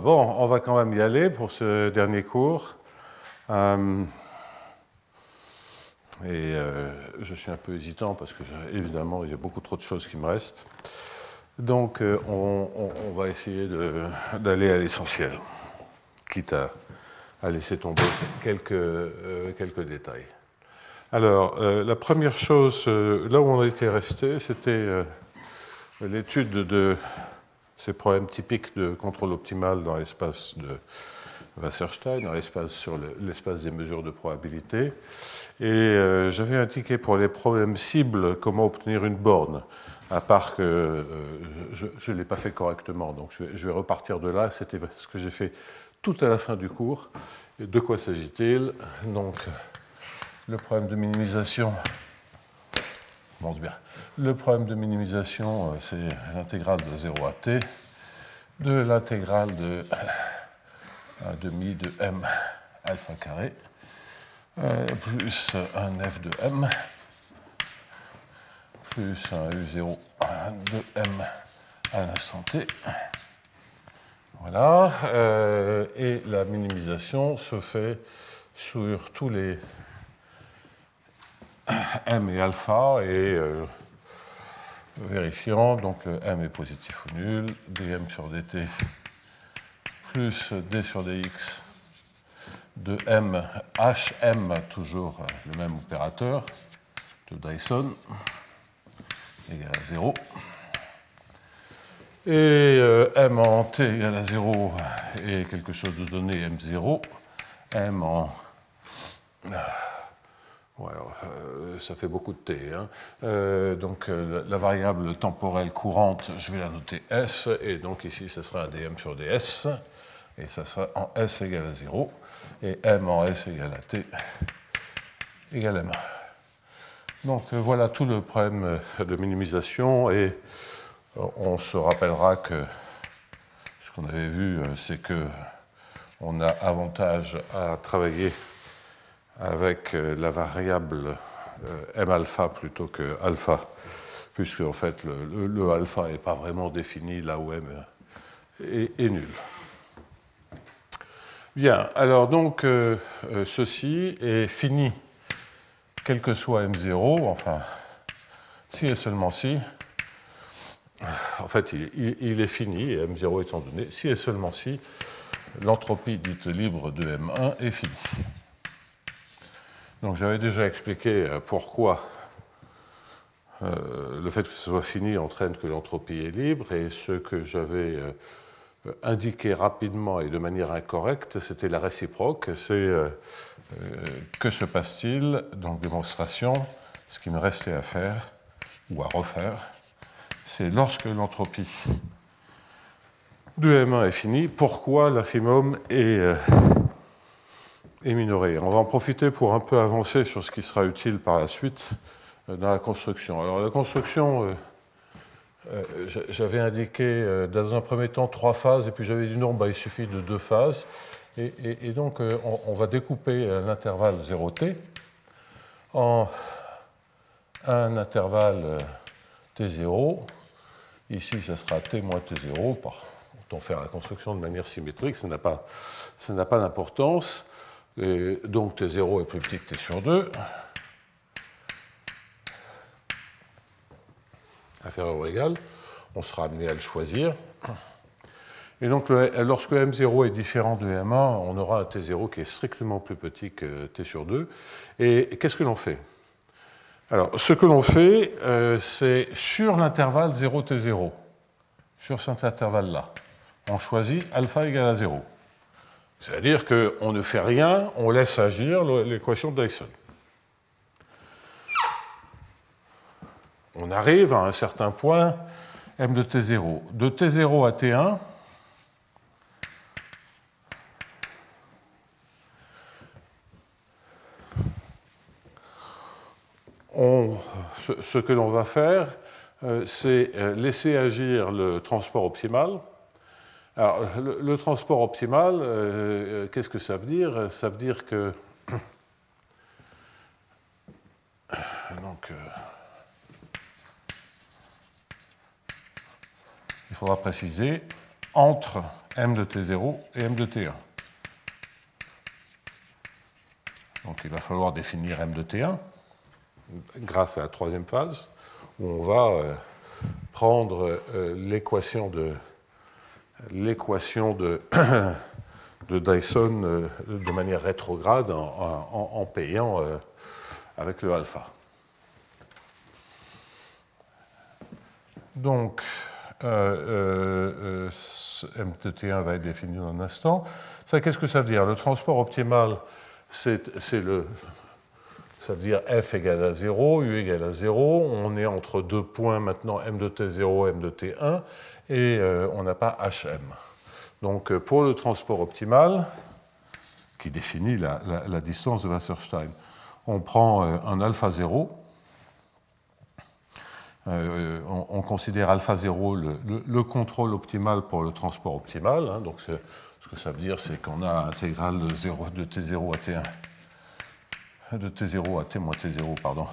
Bon, on va quand même y aller pour ce dernier cours. Je suis un peu hésitant parce que, évidemment, il y a beaucoup trop de choses qui me restent. Donc, on va essayer d'aller à l'essentiel, quitte à laisser tomber quelques détails. Alors, la première chose, là où on était resté, c'était l'étude de ces problèmes typiques de contrôle optimal dans l'espace de Wasserstein, dans l'espace des mesures de probabilité. Et j'avais indiqué pour les problèmes cibles comment obtenir une borne, à part que je ne l'ai pas fait correctement. Donc je vais repartir de là. C'était ce que j'ai fait tout à la fin du cours. Et de quoi s'agit-il? Donc, le problème de minimisation. Commence bien. Le problème de minimisation, c'est l'intégrale de 0 à t de l'intégrale de 1/2 de m alpha carré plus un f de m plus un u0 de m à l'instant t. Voilà. Et la minimisation se fait sur tous les m et alpha et vérifiant, donc le m est positif ou nul, dm sur dt plus d sur dx de m, hm, toujours le même opérateur, de Dyson, égale à 0. Et m en t égale à 0 est quelque chose de donné m0, m en... Bon, alors, ça fait beaucoup de t. Hein. Donc la variable temporelle courante, je vais la noter s, et donc ici, ce sera un dm sur ds, et ça sera en s égale à 0, et m en s égale à t égale m. Donc voilà tout le problème de minimisation, et on se rappellera que ce qu'on avait vu, c'est que on a avantage à travailler avec la variable m alpha plutôt que alpha, puisque en fait le alpha n'est pas vraiment défini là où m est nul. Bien, alors donc ceci est fini, quel que soit m0, enfin si et seulement si, en fait il est fini, et m0 étant donné, si et seulement si l'entropie dite libre de m1 est finie. Donc j'avais déjà expliqué pourquoi le fait que ce soit fini entraîne que l'entropie est libre, et ce que j'avais indiqué rapidement et de manière incorrecte, c'était la réciproque. C'est que se passe-t-il? Donc démonstration, ce qui me restait à faire, ou à refaire, c'est lorsque l'entropie de M1 est finie, pourquoi l'infimum est minoré. On va en profiter pour un peu avancer sur ce qui sera utile par la suite dans la construction. Alors la construction, j'avais indiqué dans un premier temps 3 phases, et puis j'avais dit non, il suffit de 2 phases. Et donc on va découper l'intervalle 0t en un intervalle t0. Ici, ça sera t moins t0. Autant faire la construction de manière symétrique, ça n'a pas d'importance. Et donc t0 est plus petit que t sur 2. Inférieur ou égal. On sera amené à le choisir. Et donc, lorsque m0 est différent de m1, on aura un t0 qui est strictement plus petit que t sur 2. Et qu'est-ce que l'on fait? Alors, ce que l'on fait, c'est sur l'intervalle 0t0, sur cet intervalle-là, on choisit alpha égale à 0. C'est-à-dire qu'on ne fait rien, on laisse agir l'équation de Dyson. On arrive à un certain point, m de t0. De t0 à t1, ce que l'on va faire, c'est laisser agir le transport optimal. Alors, le transport optimal, qu'est-ce que ça veut dire? Ça veut dire que... Donc, il faudra préciser entre m de t0 et m de t1. Donc il va falloir définir m de t1 grâce à la troisième phase, où on va prendre l'équation de de Dyson de manière rétrograde en payant avec le alpha. Donc, m de t1 va être défini dans un instant. Ça, qu'est-ce que ça veut dire? Le transport optimal, ça veut dire f égale à 0, u égale à 0. On est entre deux points maintenant, m de t0, m de t1, et on n'a pas hm. Donc, pour le transport optimal, qui définit la distance de Wasserstein, on prend un alpha 0. On considère alpha 0 le contrôle optimal pour le transport optimal. Hein, donc, ce que ça veut dire, c'est qu'on a intégrale de t0 à t1, de t0 à t moins t0, pardon,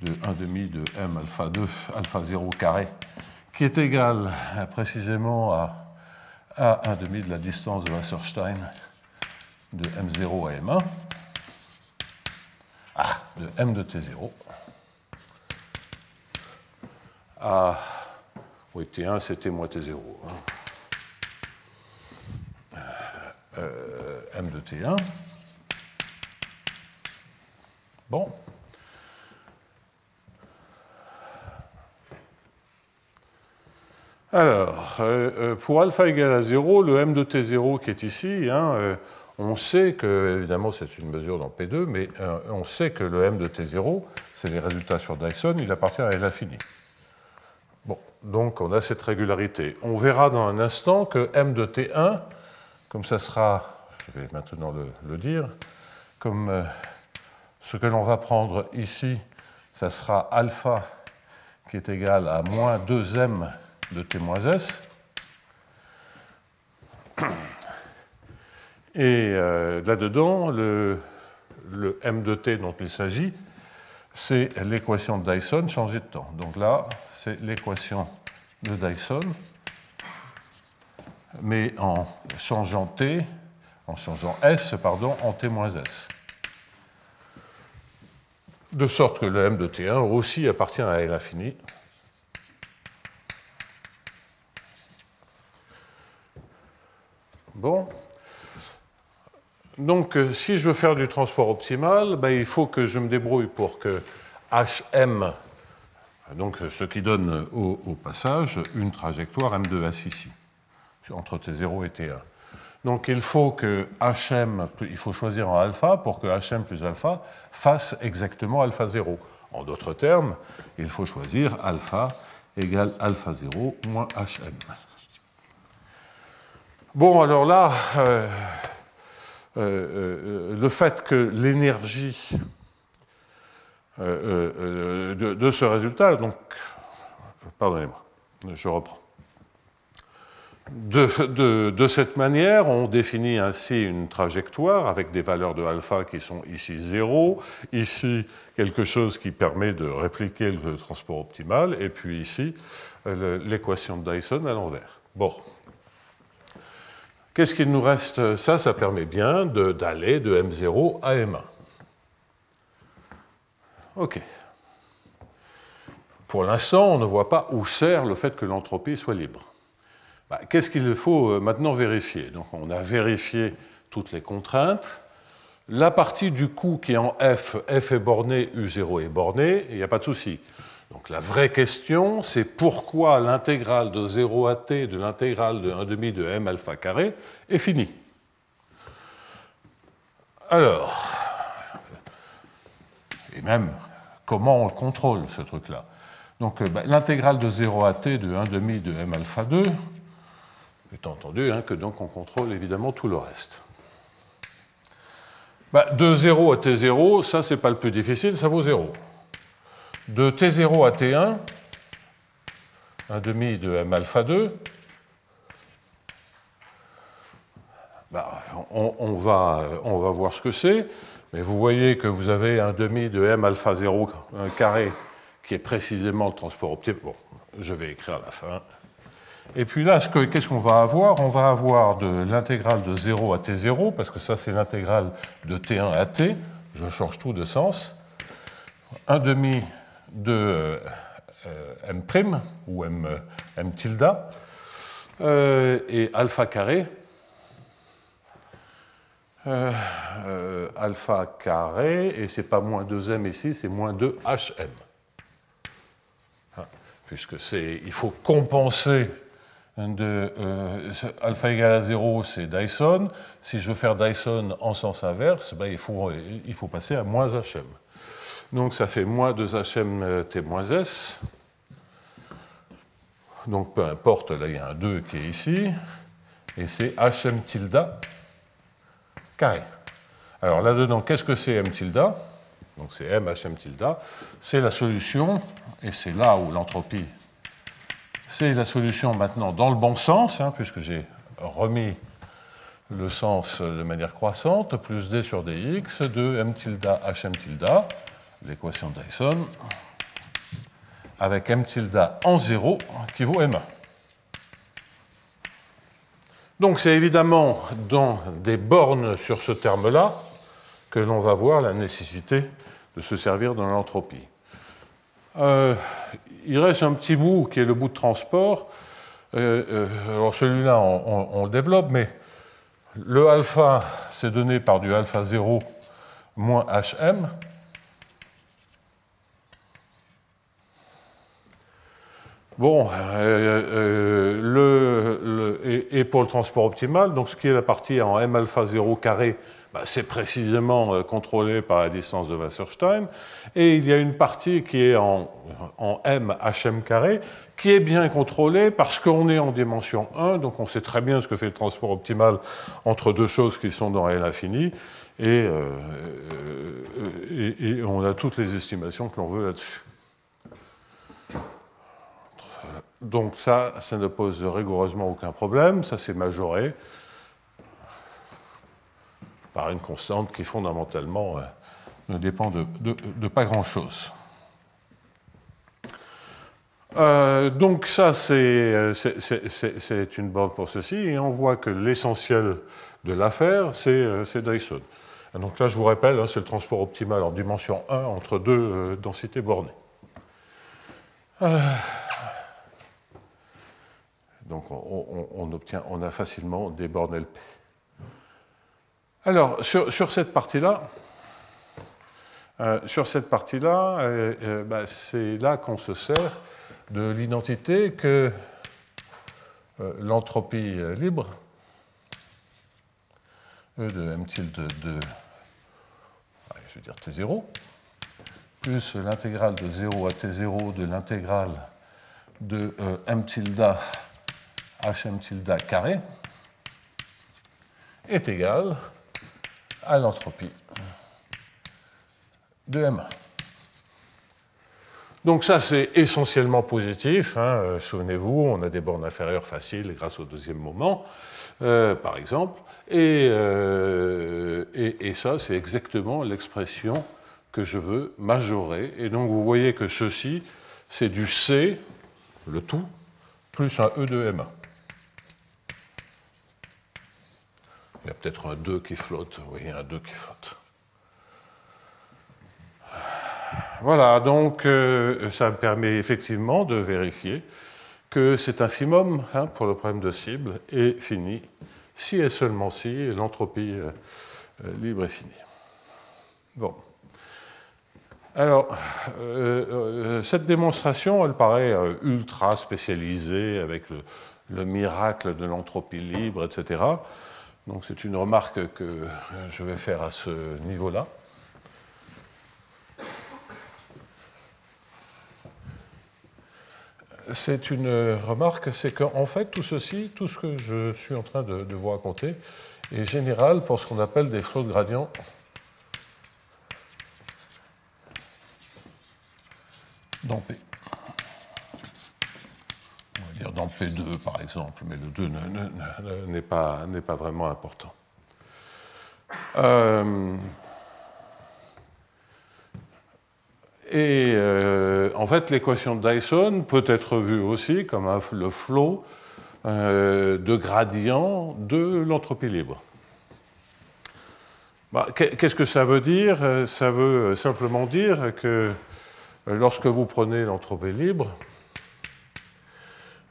de 1,5 de m alpha 2, alpha 0 carré, qui est égal précisément à 1,5 de la distance de Wasserstein de m0 à m1, de m de t0. Oui, T1, c'est T moins T0. M de T1. Bon. Alors, pour alpha égale à 0, le M de T0 qui est ici, on sait que, évidemment, c'est une mesure dans P2, mais on sait que le M de T0, c'est les résultats sur Dyson, il appartient à l'infini. Bon, donc on a cette régularité. On verra dans un instant que m de t1, comme ça sera, je vais maintenant le dire, comme ce que l'on va prendre ici, ça sera alpha qui est égal à moins 2m de t moins s. Et là-dedans, le m de t dont il s'agit, c'est l'équation de Dyson changée de temps. Donc là, c'est l'équation de Dyson, mais en changeant S, pardon, en T moins S. De sorte que le M de T1 aussi appartient à l'infini. Bon. Donc, si je veux faire du transport optimal, il faut que je me débrouille pour que HM, donc ce qui donne au passage une trajectoire M de S ici, entre T0 et T1. Donc il faut que HM, il faut choisir en alpha pour que HM plus alpha fasse exactement alpha 0. En d'autres termes, il faut choisir alpha égale alpha 0 moins HM. Bon, alors là, le fait que l'énergie de ce résultat, donc, pardonnez-moi, je reprends. De cette manière, on définit ainsi une trajectoire avec des valeurs de alpha qui sont ici 0, ici quelque chose qui permet de répliquer le transport optimal, et puis ici l'équation de Dyson à l'envers. Bon. Qu'est-ce qu'il nous reste? Ça permet bien d'aller de M0 à M1. OK. Pour l'instant, on ne voit pas où sert le fait que l'entropie soit libre. Qu'est-ce qu'il faut maintenant vérifier? Donc, on a vérifié toutes les contraintes. La partie du coût qui est en F est bornée, U0 est bornée, il n'y a pas de souci. Donc, la vraie question, c'est pourquoi l'intégrale de 0 à t de l'intégrale de 1,5 de m alpha carré est finie. Alors, et même, comment on le contrôle, ce truc-là? Donc, l'intégrale de 0 à t de 1,5 de m alpha 2, étant entendu que donc on contrôle évidemment tout le reste. De 0 à t0, ça, c'est pas le plus difficile, ça vaut 0. De t0 à t1, 1,5 de m alpha 2, on va voir ce que c'est, mais vous voyez que vous avez 1,5 de m alpha 0 carré qui est précisément le transport optimal. Bon, je vais écrire à la fin. Et puis là, qu'est-ce qu'on va avoir? On va avoir de l'intégrale de 0 à t0, parce que ça, c'est l'intégrale de t1 à t. Je change tout de sens. 1 demi de m', ou m tilde, et alpha carré. Alpha carré, et c'est pas moins 2m ici, c'est moins 2hm. Puisque il faut compenser alpha égale à 0, c'est Dyson. Si je veux faire Dyson en sens inverse, ben, il faut passer à moins hm. Donc ça fait moins 2hm t moins s. Donc peu importe, là il y a un 2 qui est ici. Et c'est hm tilde carré. Alors là-dedans, qu'est-ce que c'est m tilde? Donc c'est m hm tilde. C'est la solution, et c'est là où l'entropie, c'est la solution maintenant dans le bon sens, puisque j'ai remis le sens de manière croissante, plus d sur dx de m tilde hm tilde, l'équation de Dyson, avec m tilde en 0 qui vaut m1. Donc c'est évidemment dans des bornes sur ce terme-là que l'on va voir la nécessité de se servir de l'entropie. Il reste un petit bout qui est le bout de transport. Alors celui-là, on le développe, mais le alpha, c'est donné par du alpha 0 moins hm. Bon, et pour le transport optimal, donc ce qui est la partie en m alpha 0 carré, bah, c'est précisément contrôlé par la distance de Wasserstein, et il y a une partie qui est en m hm carré, qui est bien contrôlée parce qu'on est en dimension 1, donc on sait très bien ce que fait le transport optimal entre deux choses qui sont dans L infini, et on a toutes les estimations que l'on veut là-dessus. Donc ça ne pose rigoureusement aucun problème, ça c'est majoré par une constante qui fondamentalement ne dépend de pas grand-chose. Donc ça c'est une borne pour ceci, et on voit que l'essentiel de l'affaire c'est Dyson. Donc là je vous rappelle, c'est le transport optimal en dimension 1 entre deux densités bornées. Donc on a facilement des bornes LP. Alors, sur cette partie-là, c'est là qu'on se sert de l'identité que l'entropie libre, E de m tilde de, je veux dire T0, plus l'intégrale de 0 à T0 de l'intégrale de m tilde hm tilde carré est égal à l'entropie de M1. Donc ça, c'est essentiellement positif. Souvenez-vous, on a des bornes inférieures faciles grâce au deuxième moment, par exemple. Et ça, c'est exactement l'expression que je veux majorer. Et donc, vous voyez que ceci, c'est du C, le tout, plus un E de M1. Il y a peut-être un 2 qui flotte. Vous voyez, un 2 qui flotte. Voilà, donc ça me permet effectivement de vérifier que cet infimum, pour le problème de cible, est fini, si et seulement si l'entropie libre est finie. Bon. Alors, cette démonstration, elle paraît ultra spécialisée avec le miracle de l'entropie libre, etc. Donc c'est une remarque que je vais faire à ce niveau-là. C'est une remarque, c'est qu'en fait, tout ceci, tout ce que je suis en train de vous raconter, est général pour ce qu'on appelle des flots de gradient dans P. On va dire dans P2, par exemple, mais le 2 n'est pas vraiment important. En fait, l'équation de Dyson peut être vue aussi comme le flot de gradient de l'entropie libre. Bah, qu'est-ce que ça veut dire? Ça veut simplement dire que lorsque vous prenez l'entropie libre,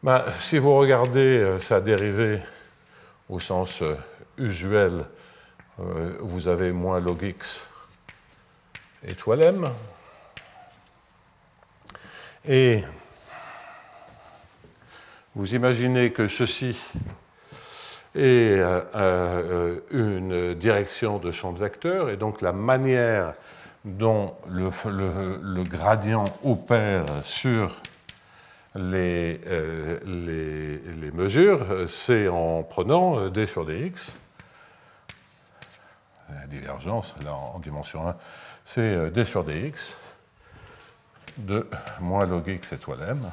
bah, si vous regardez sa dérivée au sens usuel, vous avez moins log x étoile m. Et vous imaginez que ceci est une direction de champ de vecteur, et donc la manière dont le gradient opère sur les mesures, c'est en prenant d sur dx. La divergence, là en dimension 1, c'est d sur dx de moins log x étoile m.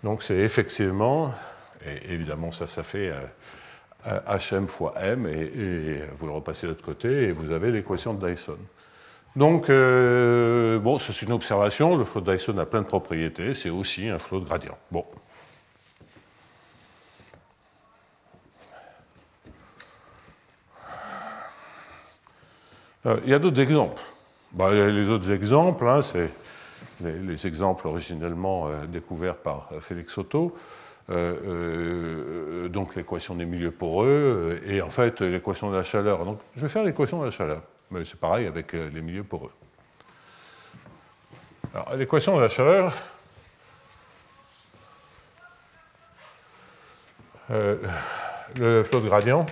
Donc c'est effectivement, et évidemment ça fait hm fois m, et vous le repassez de l'autre côté, et vous avez l'équation de Dyson. Donc, bon, c'est une observation, le flot de Dyson a plein de propriétés, c'est aussi un flot de gradient. Bon. Il y a d'autres exemples. Bah, les autres exemples, hein, c'est les exemples originellement découverts par Félix Otto, donc l'équation des milieux poreux, et en fait l'équation de la chaleur. Donc, je vais faire l'équation de la chaleur, mais c'est pareil avec les milieux poreux. Alors, l'équation de la chaleur, le flot de gradient,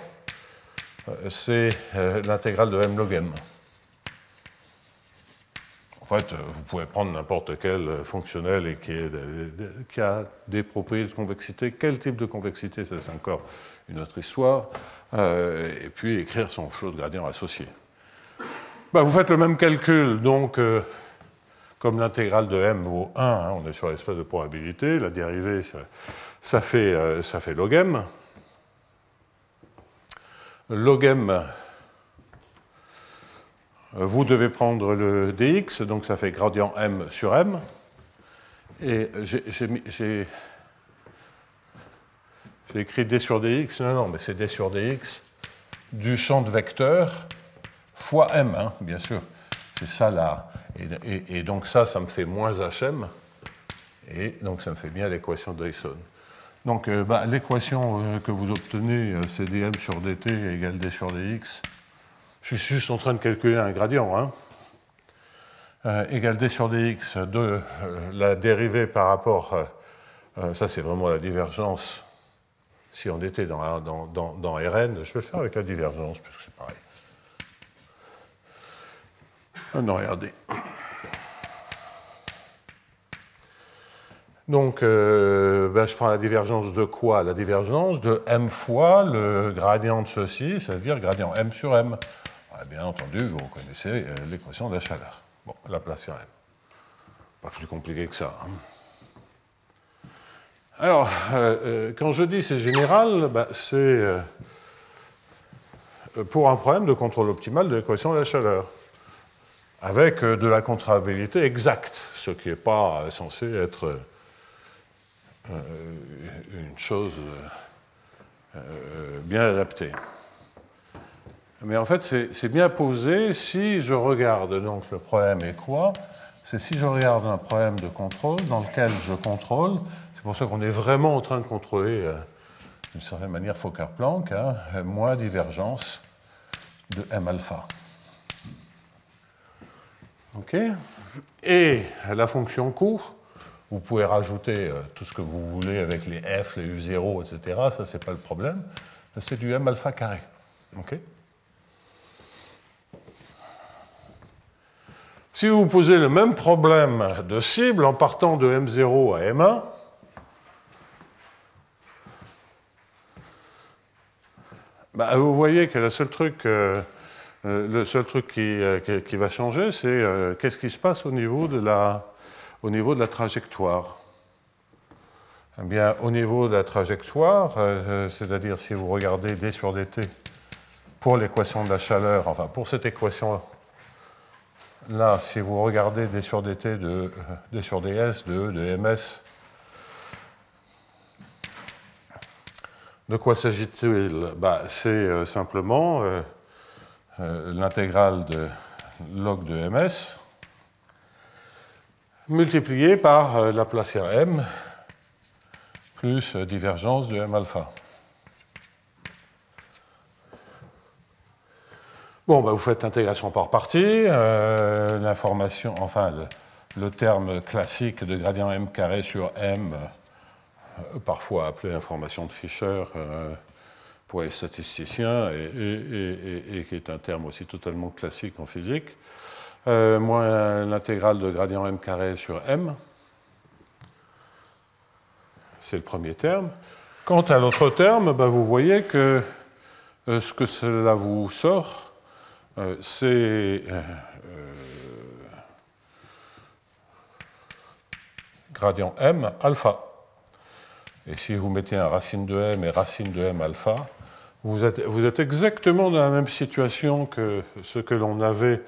c'est l'intégrale de m log m. En fait, vous pouvez prendre n'importe quel fonctionnel et qui a des propriétés de convexité. Quel type de convexité, ça c'est encore une autre histoire. Et puis écrire son flot de gradient associé. Ben, vous faites le même calcul, donc comme l'intégrale de m vaut 1, hein, on est sur l'espace de probabilité, la dérivée, ça fait log m. Log m, vous devez prendre le dx, donc ça fait gradient m sur m. Et j'ai écrit d sur dx, non, mais c'est d sur dx du champ de vecteur fois m, hein, bien sûr. C'est ça là. Et donc ça me fait moins hm. Et donc ça me fait bien l'équation de Dyson. Donc l'équation que vous obtenez, c'est dm sur dt égale d sur dx. Je suis juste en train de calculer un gradient, hein. Égale d sur dx de la dérivée par rapport, ça c'est vraiment la divergence, si on était dans Rn, je vais le faire avec la divergence, puisque c'est pareil. Non, regardez. Donc, je prends la divergence de quoi? La divergence de m fois le gradient de ceci, c'est-à-dire gradient m sur m. Bien entendu, vous connaissez l'équation de la chaleur. Bon, la place sur m. Pas plus compliqué que ça. Hein. Alors, quand je dis c'est général, c'est pour un problème de contrôle optimal de l'équation de la chaleur, avec de la contrôlabilité exacte, ce qui n'est pas censé être une chose bien adaptée. Mais en fait, c'est bien posé si je regarde, donc le problème est quoi? C'est si je regarde un problème de contrôle dans lequel je contrôle, c'est pour ça qu'on est vraiment en train de contrôler d'une certaine manière Fokker-Planck, hein, moins divergence de m alpha. OK? Et la fonction Q, vous pouvez rajouter tout ce que vous voulez avec les f, les u0, etc. Ça, c'est pas le problème. C'est du m alpha carré. OK? Si vous posez le même problème de cible en partant de M0 à M1, vous voyez que le seul truc qui va changer, c'est qu'est-ce qui se passe au niveau de la trajectoire. Eh bien, au niveau de la trajectoire, c'est-à-dire si vous regardez d sur dt pour l'équation de la chaleur, enfin pour cette équation là, si vous regardez d sur dt de d sur ds de ms De quoi s'agit-il? C'est simplement l'intégrale de log de ms multiplié par Laplacien m plus divergence de m alpha. Bon, vous faites l'intégration par partie, l'information, enfin le terme classique de gradient m carré sur m, parfois appelé l'information de Fischer pour les statisticiens, et qui est un terme aussi totalement classique en physique, moins l'intégrale de gradient m carré sur m. C'est le premier terme. Quant à l'autre terme, vous voyez que ce que cela vous sort, c'est gradient m alpha. Et si vous mettez un racine de m et racine de m alpha, vous êtes exactement dans la même situation que ce que l'on avait,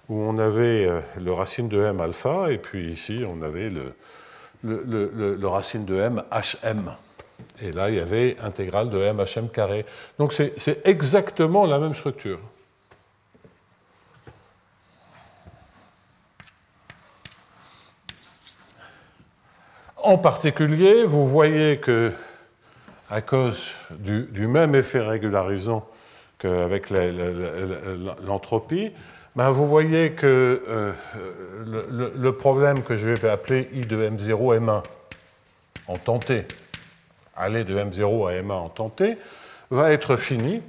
où on avait le racine de m alpha, et puis ici on avait le racine de m hm. Et là il y avait intégrale de m hm carré. Donc c'est exactement la même structure. En particulier, vous voyez que, à cause du même effet régularisant qu'avec l'entropie, vous voyez que le problème que je vais appeler I de M0, M1 en temps t, aller de M0 à M1 en temps t, va être fini,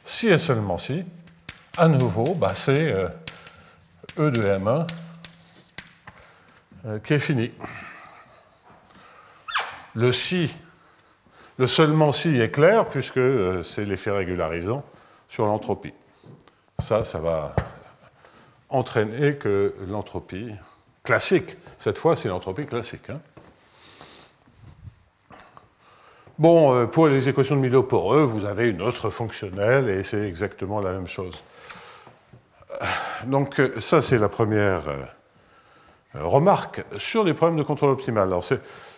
si et seulement si, à nouveau, c'est E de M1 qui est fini. Le si, le seulement si est clair, puisque c'est l'effet régularisant sur l'entropie. Ça va entraîner que l'entropie classique, cette fois c'est l'entropie classique. Bon, pour les équations de milieu poreux, vous avez une autre fonctionnelle et c'est exactement la même chose. Donc ça c'est la première remarque sur les problèmes de contrôle optimal. Alors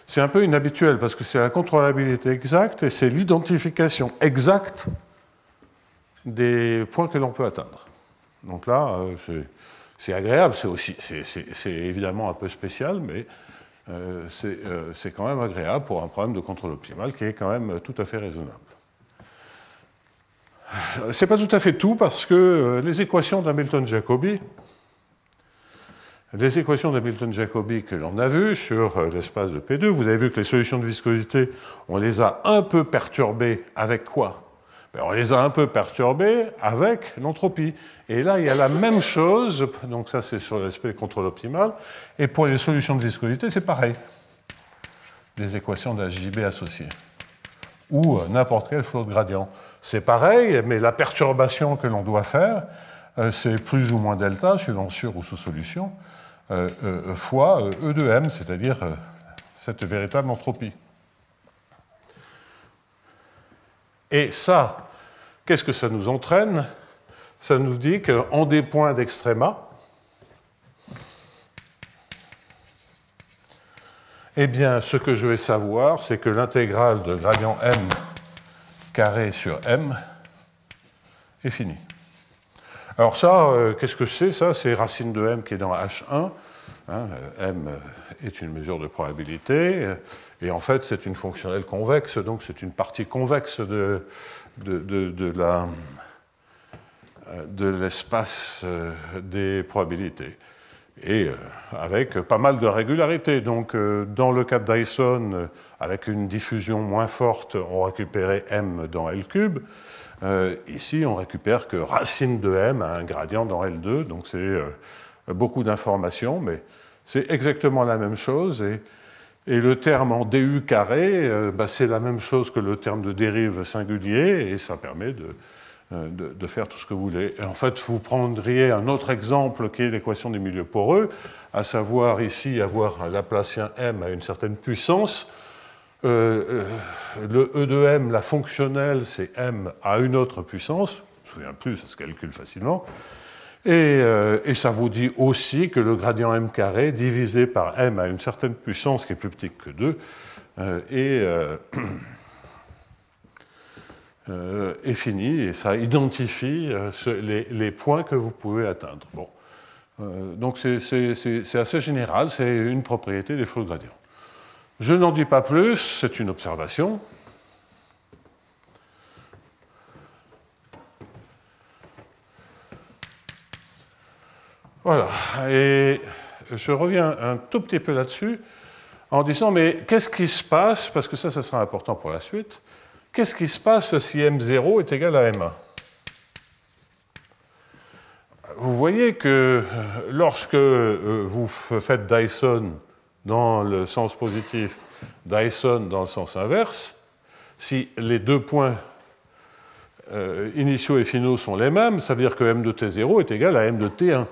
c'est un peu inhabituel parce que c'est la contrôlabilité exacte et c'est l'identification exacte des points que l'on peut atteindre. Donc là, c'est agréable, c'est évidemment un peu spécial, mais c'est quand même agréable pour un problème de contrôle optimal qui est quand même tout à fait raisonnable. C'est pas tout à fait tout parce que les équations d'Hamilton-Jacobi, que l'on a vues sur l'espace de P2, vous avez vu que les solutions de viscosité, on les a un peu perturbées avec quoi? On les a un peu perturbées avec l'entropie. Et là, il y a la même chose, donc ça c'est sur l'aspect contrôle optimal, et pour les solutions de viscosité, c'est pareil. Les équations d'HJB associées. Ou n'importe quel flot de gradient. C'est pareil, mais la perturbation que l'on doit faire, c'est plus ou moins delta, suivant sur ou sous solution, fois E de M, c'est-à-dire cette véritable entropie. Et ça, qu'est-ce que ça nous entraîne? Ça nous dit qu'en des points d'extréma, eh bien, ce que je vais savoir, c'est que l'intégrale de gradient M carré sur M est finie. Alors ça, qu'est-ce que c'est? Ça, c'est racine de M qui est dans H1. M est une mesure de probabilité, et en fait, c'est une fonctionnelle convexe, donc c'est une partie convexe de l'espace des probabilités. Et avec pas mal de régularité. Donc, dans le cas de Dyson, avec une diffusion moins forte, on récupérait M dans L3. Ici, on récupère que racine de M a un gradient dans L2, donc c'est beaucoup d'informations, mais c'est exactement la même chose. Et le terme en du carré, c'est la même chose que le terme de dérive singulier, et ça permet de faire tout ce que vous voulez. Et en fait, vous prendriez un autre exemple qui est l'équation des milieux poreux, à savoir ici avoir un Laplacien M à une certaine puissance. Le E de M, la fonctionnelle, c'est M à une autre puissance. Je ne me souviens plus, ça se calcule facilement. Et ça vous dit aussi que le gradient M carré divisé par M à une certaine puissance qui est plus petite que 2 est est fini et ça identifie les points que vous pouvez atteindre. Bon. Donc c'est assez général, c'est une propriété des flux gradients. Je n'en dis pas plus, c'est une observation. Voilà, et je reviens un tout petit peu là-dessus en disant, mais qu'est-ce qui se passe, parce que ça sera important pour la suite, qu'est-ce qui se passe si M0 est égal à M1 ? Vous voyez que lorsque vous faites Dyson dans le sens positif, Dyson dans le sens inverse, si les deux points initiaux et finaux sont les mêmes, ça veut dire que M de T0 est égal à M de T1.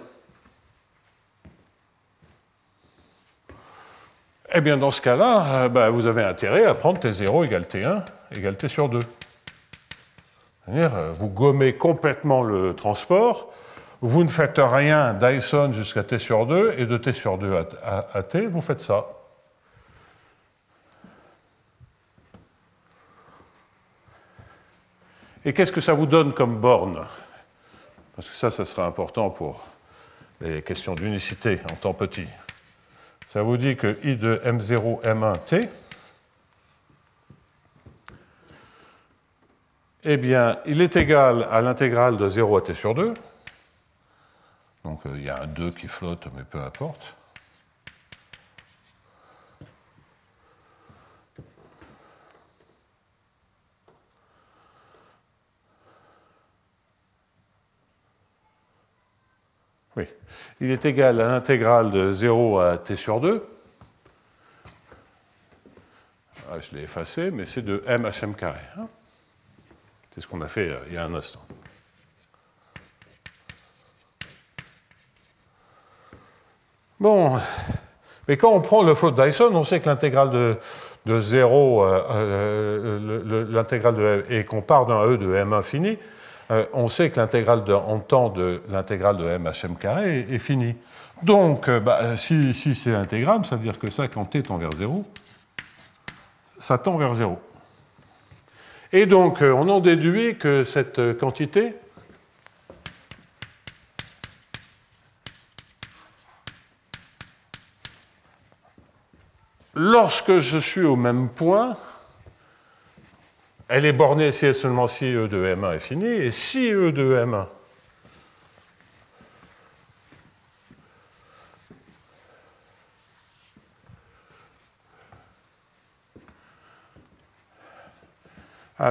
Eh bien, dans ce cas-là, vous avez intérêt à prendre T0 égale T1 égale T sur 2. C'est-à-dire, vous gommez complètement le transport, vous ne faites rien Dyson jusqu'à T sur 2, et de T sur 2 à T, vous faites ça. Et qu'est-ce que ça vous donne comme borne? Parce que ça sera important pour les questions d'unicité en temps petit. Ça vous dit que I de M0, M1, T, eh bien, il est égal à l'intégrale de 0 à T sur 2. Donc, il y a un 2 qui flotte, mais peu importe. Oui. Il est égal à l'intégrale de 0 à T sur 2. Ah, je l'ai effacé, mais c'est de MHM carré. Hein. C'est ce qu'on a fait il y a un instant. Bon, mais quand on prend le flot de Dyson, on sait que l'intégrale de 0, l'intégrale de et qu'on part d'un E de M infini, on sait que l'intégrale en temps de l'intégrale de MHM carré est finie. Donc, si c'est intégrable, ça veut dire que ça, quand t tend vers 0, ça tend vers 0. Et donc, on en déduit que cette quantité lorsque je suis au même point, elle est bornée si et seulement si E de M1 est fini, et si E de M1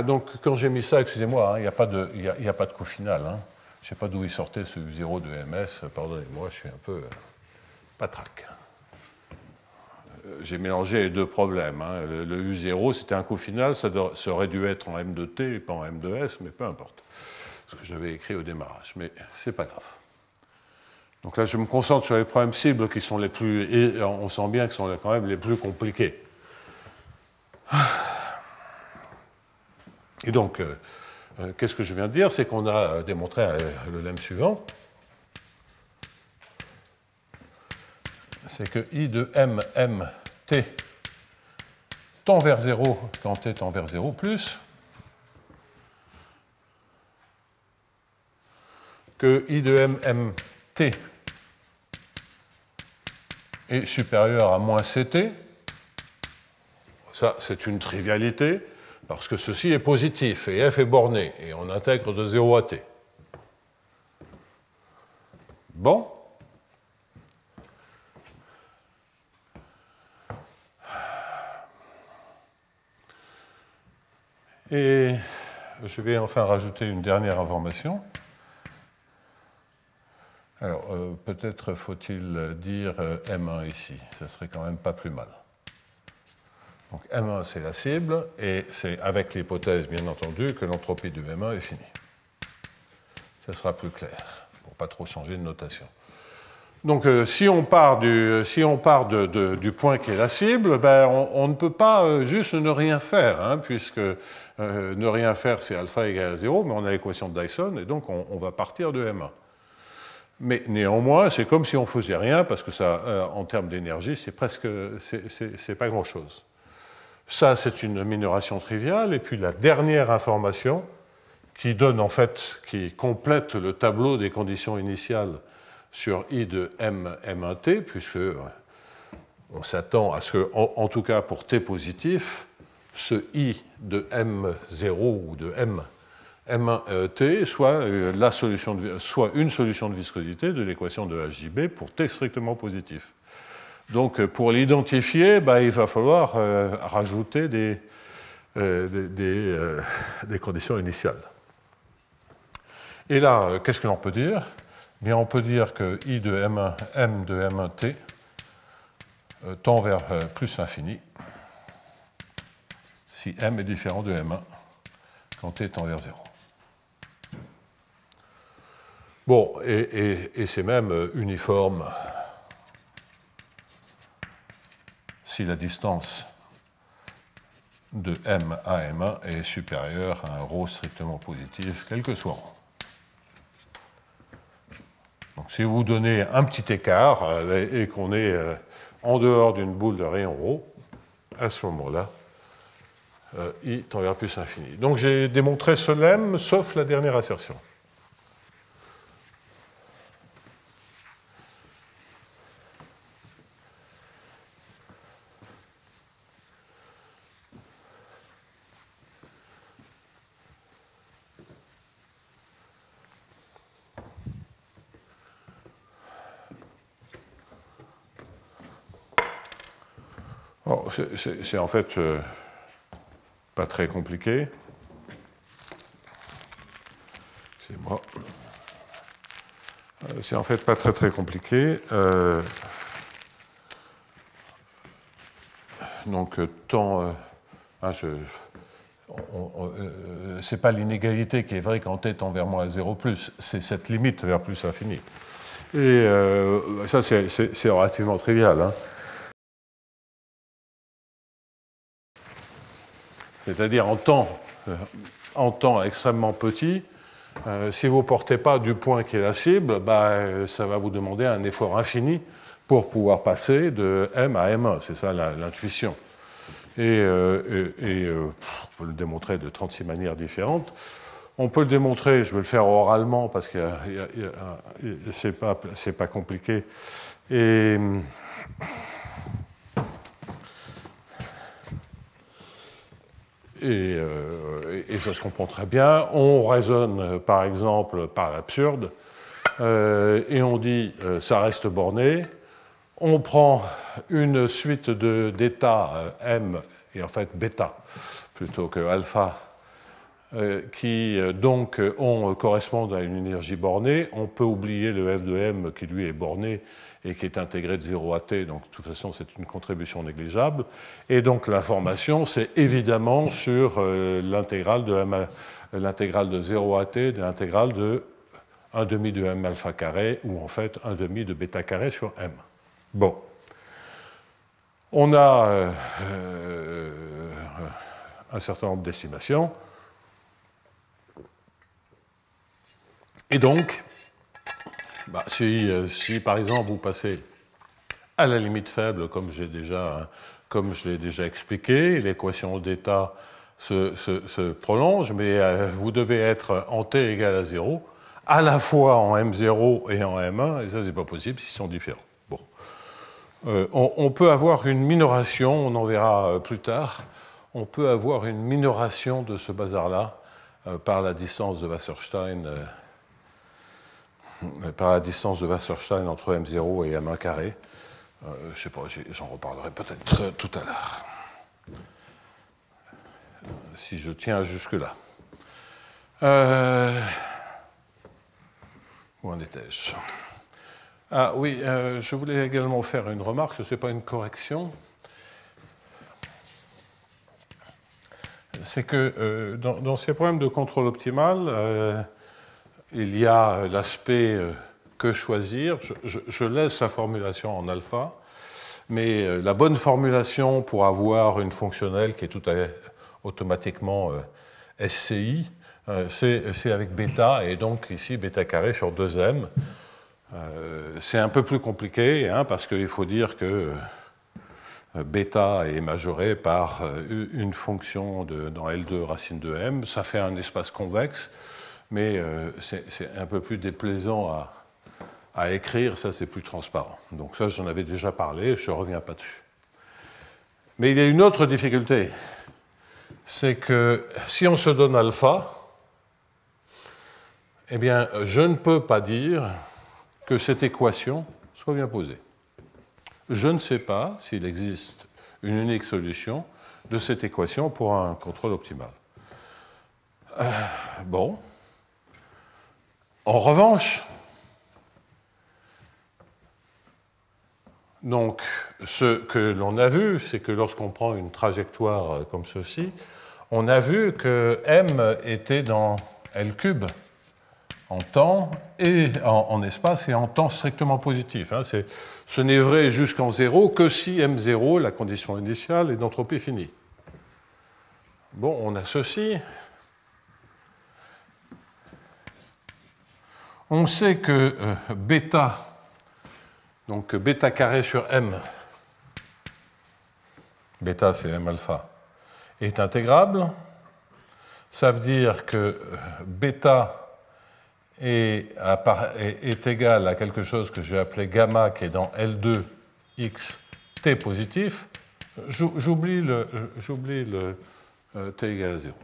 donc quand j'ai mis ça, excusez-moi, il n'y a pas de coût final. Hein. Je ne sais pas d'où il sortait ce U0 de MS, pardonnez-moi, je suis un peu patraque. J'ai mélangé les deux problèmes. Hein. Le U0, c'était un coût final, ça aurait dû être en M de T et pas en M de S, mais peu importe. Ce que j'avais écrit au démarrage, mais c'est pas grave. Donc là, je me concentre sur les problèmes cibles qui sont les plus... Et on sent bien qu'ils sont quand même les plus compliqués. Et donc, qu'est-ce que je viens de dire? C'est qu'on a démontré le lemme suivant. C'est que I de M, M, T tend vers 0 quand T tend vers 0 plus, que I de M, M, T est supérieur à moins CT. Ça, c'est une trivialité, parce que ceci est positif, et F est borné, et on intègre de 0 à T. Bon. Et je vais enfin rajouter une dernière information. Alors, peut-être faut-il dire M1 ici, ça serait quand même pas plus mal. Donc M1, c'est la cible, et c'est avec l'hypothèse, bien entendu, que l'entropie du M1 est finie. Ça sera plus clair, pour pas trop changer de notation. Donc, si on part du point qui est la cible, on ne peut pas juste ne rien faire, hein, puisque ne rien faire, c'est alpha égale à 0, mais on a l'équation de Dyson, et donc on va partir de M1. Mais néanmoins, c'est comme si on ne faisait rien, parce que ça, en termes d'énergie, c'est pas grand-chose. Ça, c'est une minoration triviale. Et puis la dernière information qui donne en fait, qui complète le tableau des conditions initiales sur I de M, M1T, puisque on s'attend à ce que, en tout cas pour T positif, ce I de M0 ou de M, M1T soit, soit une solution de viscosité de l'équation de HJB pour T strictement positif. Donc pour l'identifier, il va falloir rajouter des conditions initiales. Et là, qu'est-ce que l'on peut dire? Bien, on peut dire que I de M1, M de M1T tend vers plus l'infini si M est différent de M1 quand T tend vers 0. Bon, et c'est même uniforme si la distance de M à M1 est supérieure à un ρ strictement positif, quel que soit ρ. Donc, si vous donnez un petit écart et qu'on est en dehors d'une boule de rayon ρ, à ce moment-là, I tend vers plus l'infini. Donc j'ai démontré ce lemme, sauf la dernière assertion. C'est en fait pas très compliqué. C'est moi. C'est en fait pas très compliqué. Donc, tant. C'est pas l'inégalité qui est vraie quand t tend vers moins 0 plus, c'est cette limite vers plus l'infini. Et ça, c'est relativement trivial. Hein. C'est-à-dire en temps extrêmement petit, si vous ne portez pas du point qui est la cible, ça va vous demander un effort infini pour pouvoir passer de M à M1. C'est ça l'intuition. Et on peut le démontrer de 36 manières différentes. On peut le démontrer, je vais le faire oralement parce que c'est pas compliqué. Et ça se comprend très bien. On raisonne, par exemple, par l'absurde, et on dit ça reste borné. On prend une suite d'états M, et en fait bêta, plutôt que alpha, qui donc correspondent à une énergie bornée. On peut oublier le F de M qui lui est borné et qui est intégré de 0 à t, donc de toute façon c'est une contribution négligeable. Et donc l'information, c'est évidemment sur l'intégrale de 0 à t de l'intégrale de 1 demi de M alpha carré, ou en fait 1 demi de bêta carré sur M. Bon. On a un certain nombre d'estimations. Et donc, si par exemple vous passez à la limite faible, comme je l'ai déjà expliqué, l'équation d'état se prolonge, mais vous devez être en t égale à 0, à la fois en M0 et en M1, et ça c'est pas possible s'ils sont différents. Bon. On peut avoir une minoration, on en verra plus tard, on peut avoir une minoration de ce bazar-là par la distance de Wasserstein. Par la distance de Wasserstein entre M0 et M1 carré. Je ne sais pas, j'en reparlerai peut-être tout à l'heure. Si je tiens jusque-là. Où en étais-je? Ah oui, je voulais également faire une remarque, ce n'est pas une correction. C'est que dans ces problèmes de contrôle optimal, il y a l'aspect que choisir. Je laisse la formulation en alpha, mais la bonne formulation pour avoir une fonctionnelle qui est tout à fait automatiquement SCI, c'est avec bêta, et donc ici bêta carré sur 2m. C'est un peu plus compliqué, hein, parce qu'il faut dire que bêta est majoré par une fonction dans L2 racine de m. Ça fait un espace convexe, mais c'est un peu plus déplaisant à écrire, ça c'est plus transparent. Donc ça j'en avais déjà parlé, je ne reviens pas dessus. Mais il y a une autre difficulté, c'est que si on se donne alpha, eh bien je ne peux pas dire que cette équation soit bien posée. Je ne sais pas s'il existe une unique solution de cette équation pour un contrôle optimal. Bon. En revanche, donc, ce que l'on a vu, c'est que lorsqu'on prend une trajectoire comme ceci, on a vu que m était dans L3 en temps et en espace et en temps strictement positif. Hein. Ce n'est vrai jusqu'en 0 que si m0, la condition initiale, est d'entropie finie. Bon, on a ceci. On sait que bêta, donc bêta carré sur m, bêta c'est m alpha, est intégrable. Ça veut dire que bêta est égal à quelque chose que je vais appeler gamma, qui est dans L2 x t positif. J'oublie le t égale à 0.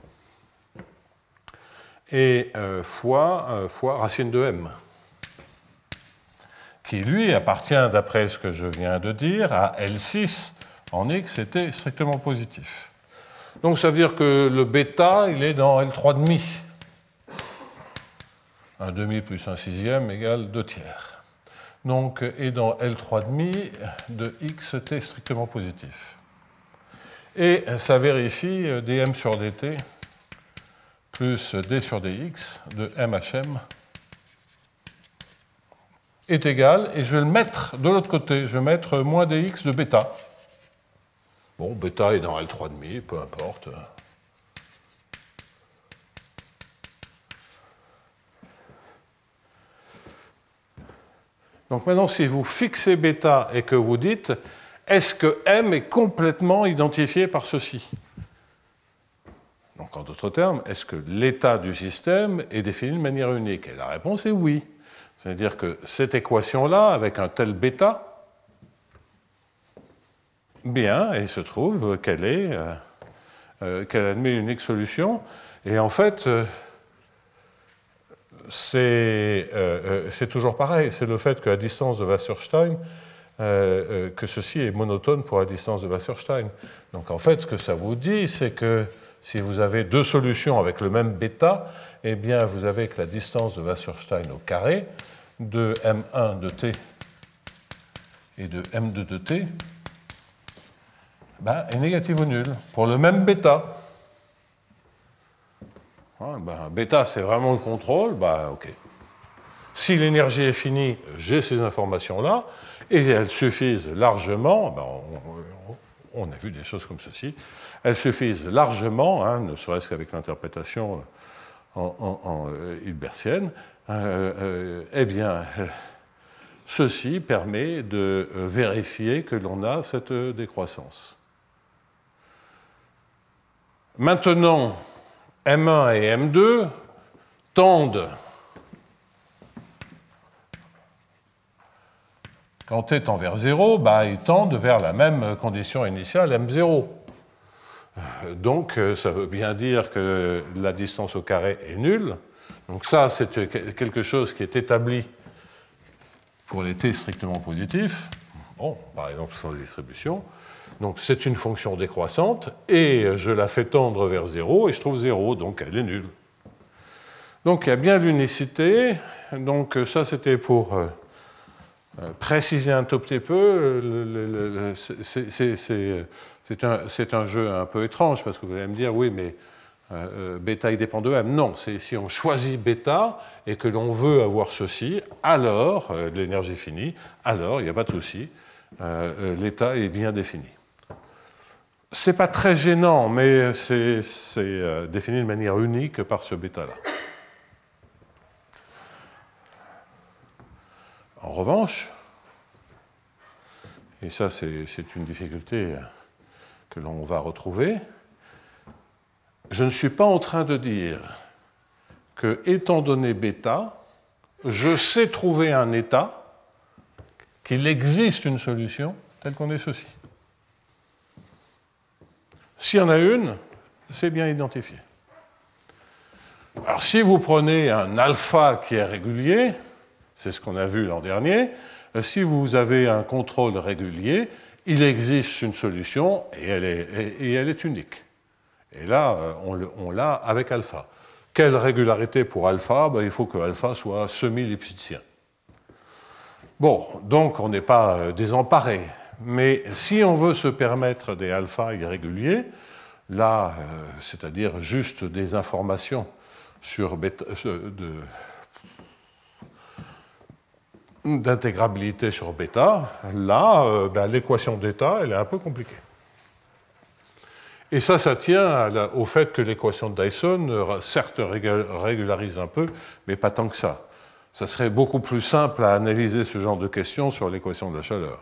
Et fois racine de m, qui lui appartient, d'après ce que je viens de dire, à L6 en x était strictement positif. Donc ça veut dire que le bêta, il est dans L3,5. 1 demi plus 1 sixième égale 2 tiers. Donc, et dans L3,5 de x t strictement positif. Et ça vérifie dm sur dt plus d sur dx de mhm est égal, et je vais le mettre de l'autre côté, je vais mettre moins dx de bêta. Bon, bêta est dans L3,5, peu importe. Donc maintenant, si vous fixez bêta et que vous dites, est-ce que m est complètement identifié par ceci? Donc en d'autres termes, est-ce que l'état du système est défini de manière unique? Et la réponse est oui. C'est-à-dire que cette équation-là, avec un tel bêta, bien, il se trouve qu'elle admet une unique solution. Et en fait, c'est toujours pareil. C'est le fait que la distance de Wasserstein, que ceci est monotone pour la distance de Wasserstein. Donc en fait, ce que ça vous dit, c'est que si vous avez deux solutions avec le même bêta, eh bien vous avez que la distance de Wasserstein au carré de m1 de t et de m2 de t est négative ou nulle pour le même bêta. Bêta, c'est vraiment le contrôle, ok. Si l'énergie est finie, j'ai ces informations-là, et elles suffisent largement, on a vu des choses comme ceci, elles suffisent largement, hein, ne serait-ce qu'avec l'interprétation en hilbertienne, eh bien, ceci permet de vérifier que l'on a cette décroissance. Maintenant, M1 et M2 tendent, quand t tend vers 0, ils tendent vers la même condition initiale M0. Donc, ça veut bien dire que la distance au carré est nulle. Donc ça, c'est quelque chose qui est établi pour les t strictement positifs. Bon, par exemple, sans distribution. Donc c'est une fonction décroissante, et je la fais tendre vers 0, et je trouve 0, donc elle est nulle. Donc il y a bien l'unicité. Donc ça, c'était pour préciser un tout petit peu. C'est un jeu un peu étrange, parce que vous allez me dire, oui, mais bêta, il dépend de m. Non, c'est si on choisit bêta et que l'on veut avoir ceci, alors, l'énergie finie, alors, il n'y a pas de souci, l'état est bien défini. C'est pas très gênant, mais c'est défini de manière unique par ce bêta-là. En revanche, et ça c'est une difficulté que l'on va retrouver, je ne suis pas en train de dire que, étant donné bêta, je sais trouver un état, qu'il existe une solution telle qu'on est ceci. S'il y en a une, c'est bien identifié. Alors si vous prenez un alpha qui est régulier, c'est ce qu'on a vu l'an dernier, si vous avez un contrôle régulier, il existe une solution et elle est unique. Et là, on l'a avec alpha. Quelle régularité pour alpha? Il faut que alpha soit semi-lipschitien. Bon, donc on n'est pas désemparé. Mais si on veut se permettre des alphas irréguliers, là, c'est-à-dire juste des informations sur d'intégrabilité sur bêta, là, l'équation d'état, elle est un peu compliquée. Et ça tient au fait que l'équation de Dyson, certes, régularise un peu, mais pas tant que ça. Ça serait beaucoup plus simple à analyser ce genre de questions sur l'équation de la chaleur.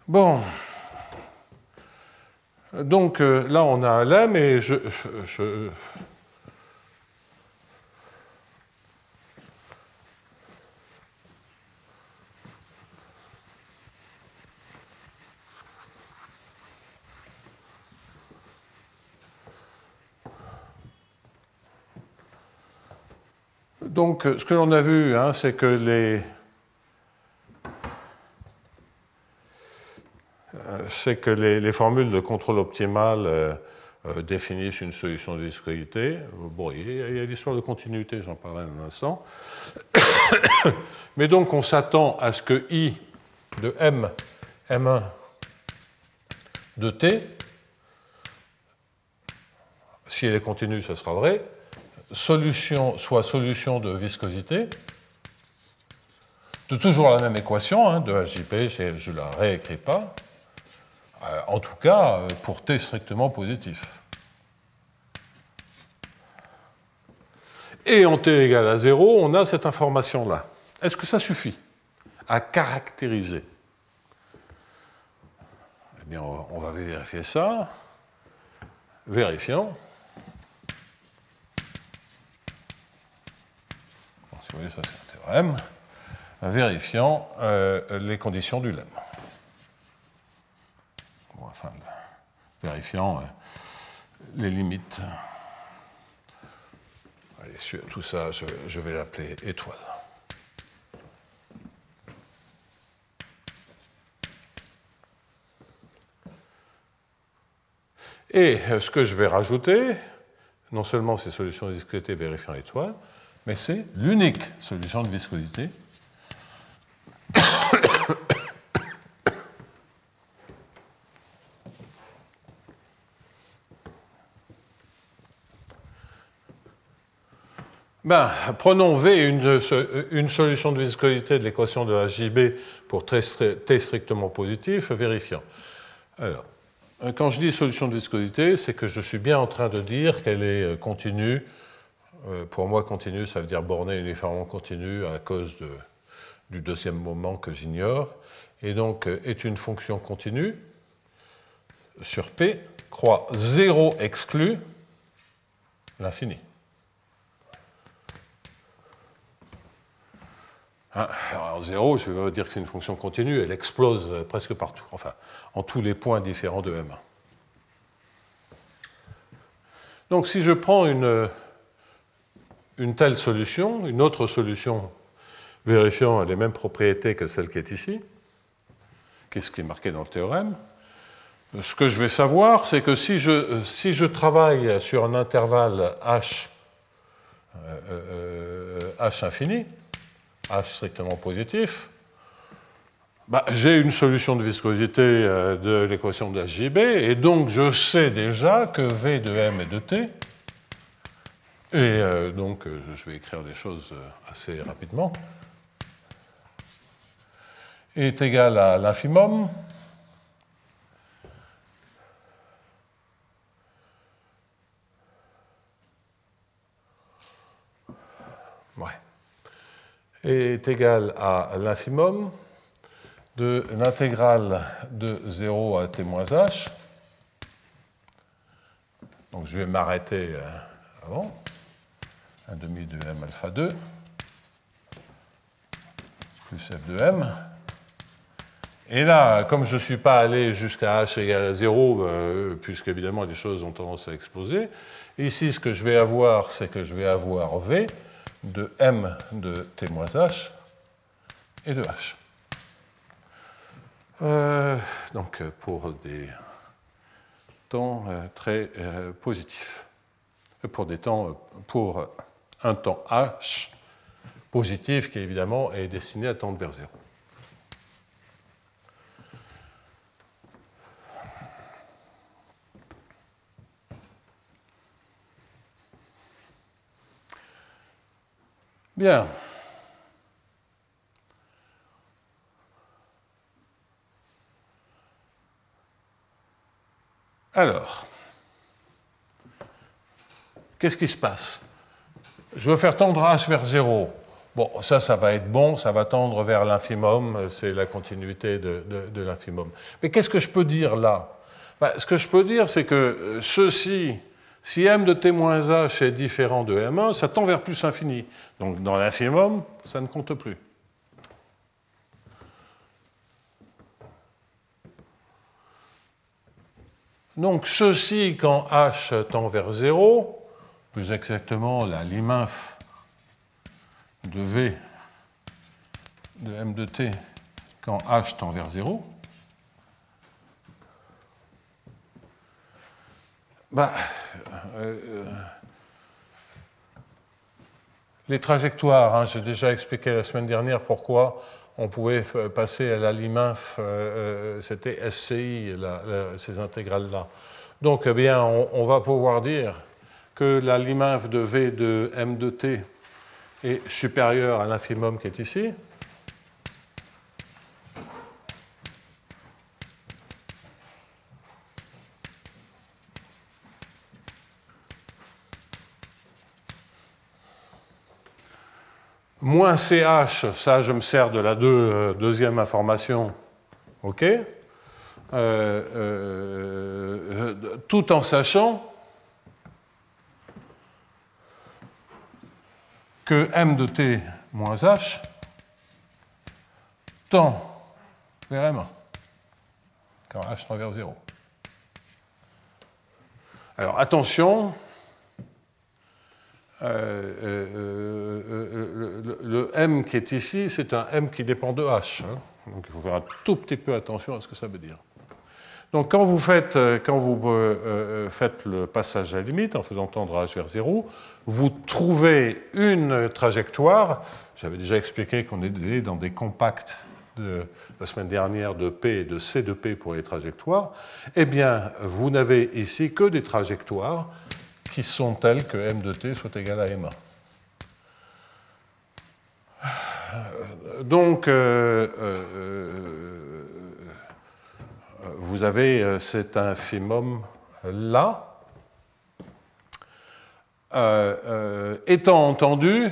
Bon. Donc là, on a un lemme et donc, ce que l'on a vu, c'est que les formules de contrôle optimal définissent une solution de viscosité. Bon, il y a l'histoire de continuité, j'en parlerai un instant. Mais donc, on s'attend à ce que I de M1 de T, si elle est continue, ce sera vrai, soit solution de viscosité, de toujours la même équation, de HJP, je ne la réécris pas, en tout cas pour T strictement positif. Et en T égale à 0, on a cette information-là. Est-ce que ça suffit à caractériser? Eh bien, on va vérifier ça. Vérifions. Bon, si vous voulez, ça c'est un théorème. Vérifions les conditions du lemme. Bon, enfin, vérifions les limites. Allez, tout ça, je vais l'appeler étoile. Et ce que je vais rajouter, non seulement ces solutions de viscosité vérifiant étoile, mais c'est l'unique solution de viscosité prenons V, une solution de viscosité de l'équation de HJB pour T strictement positif, vérifiant. Alors, quand je dis solution de viscosité, c'est que je suis bien en train de dire qu'elle est continue. Pour moi, continue, ça veut dire bornée uniformément continue à cause du deuxième moment que j'ignore. Et donc, est une fonction continue sur P, croix 0 exclu l'infini. Alors 0, je veux dire que c'est une fonction continue, elle explose presque partout, enfin, en tous les points différents de M1. Donc si je prends une telle solution, une autre solution vérifiant les mêmes propriétés que celle qui est ici, qu'est-ce qui est marqué dans le théorème, ce que je vais savoir, c'est que si je travaille sur un intervalle H infini, H strictement positif, j'ai une solution de viscosité de l'équation de HJB, et donc je sais déjà que V de M et de T, et donc je vais écrire les choses assez rapidement, est égal à l'infimum est égal à l'infimum de l'intégrale de 0 à t moins h. Donc je vais m'arrêter avant. 1 demi de m alpha 2 plus f de m. Et là, comme je ne suis pas allé jusqu'à h égale à 0, puisqu'évidemment les choses ont tendance à exploser, ici ce que je vais avoir, c'est que je vais avoir v de m de t moins h et de h. Donc pour des temps très positifs. Pour un temps h positif qui évidemment est destiné à tendre vers 0. Bien. Alors, qu'est-ce qui se passe? Je veux faire tendre h vers 0. Bon, ça va être bon, ça va tendre vers l'infimum, c'est la continuité de l'infimum. Mais qu'est-ce que je peux dire là? Ce que je peux dire, c'est que ceci, si m de t moins h est différent de m1, ça tend vers plus infini. Donc dans l'infimum, ça ne compte plus. Donc ceci, quand h tend vers 0, plus exactement la liminf de v de m de t quand h tend vers 0, les trajectoires, hein, j'ai déjà expliqué la semaine dernière pourquoi on pouvait passer à la liminf, c'était SCI, ces intégrales-là. Donc, eh bien, on va pouvoir dire que la liminf de V de M de T est supérieure à l'infimum qui est ici. Moins CH, ça je me sers de la deuxième information, ok, tout en sachant que M de T moins H tend vers M1, quand H tend vers 0. Alors attention, le M qui est ici, c'est un M qui dépend de H. Hein. Donc il faut faire un tout petit peu attention à ce que ça veut dire. Donc quand vous faites le passage à la limite, en faisant tendre H vers 0, vous trouvez une trajectoire. J'avais déjà expliqué qu'on est dans des compacts de la semaine dernière de P et de C de P pour les trajectoires. Eh bien, vous n'avez ici que des trajectoires qui sont telles que M de T soit égal à M1. Donc, vous avez cet infimum-là, étant entendu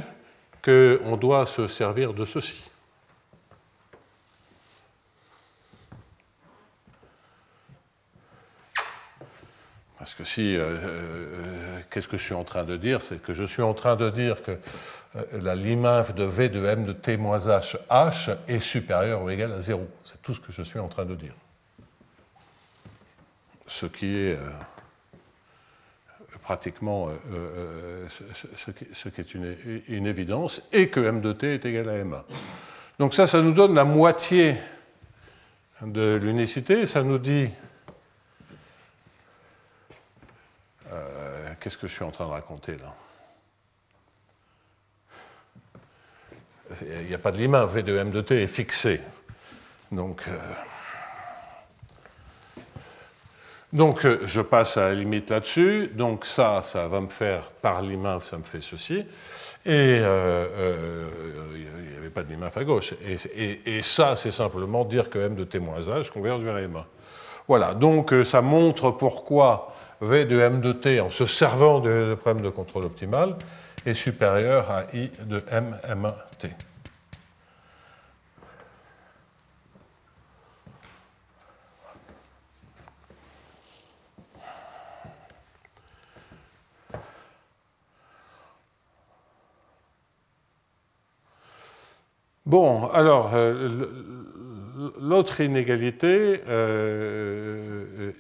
qu'on doit se servir de ceci. Parce que si, qu'est-ce que je suis en train de dire? C'est que je suis en train de dire que la liminf de V de M de T moins H, H est supérieure ou égale à 0. C'est tout ce que je suis en train de dire. Ce qui est pratiquement ce qui est une évidence, et que M de T est égal à M1. Donc ça nous donne la moitié de l'unicité, ça nous dit... Qu'est-ce que je suis en train de raconter là? Il n'y a pas de liminf, V de M de T est fixé. Donc je passe à la limite là-dessus. Donc ça va me faire, par liminf, ça me fait ceci. Et il n'y avait pas de liminf à gauche. Et ça, c'est simplement dire que M de T moins H converge vers M1. Voilà, donc ça montre pourquoi V de M de T, en se servant du problème de contrôle optimal, est supérieur à I de M1T. Bon, alors, l'autre inégalité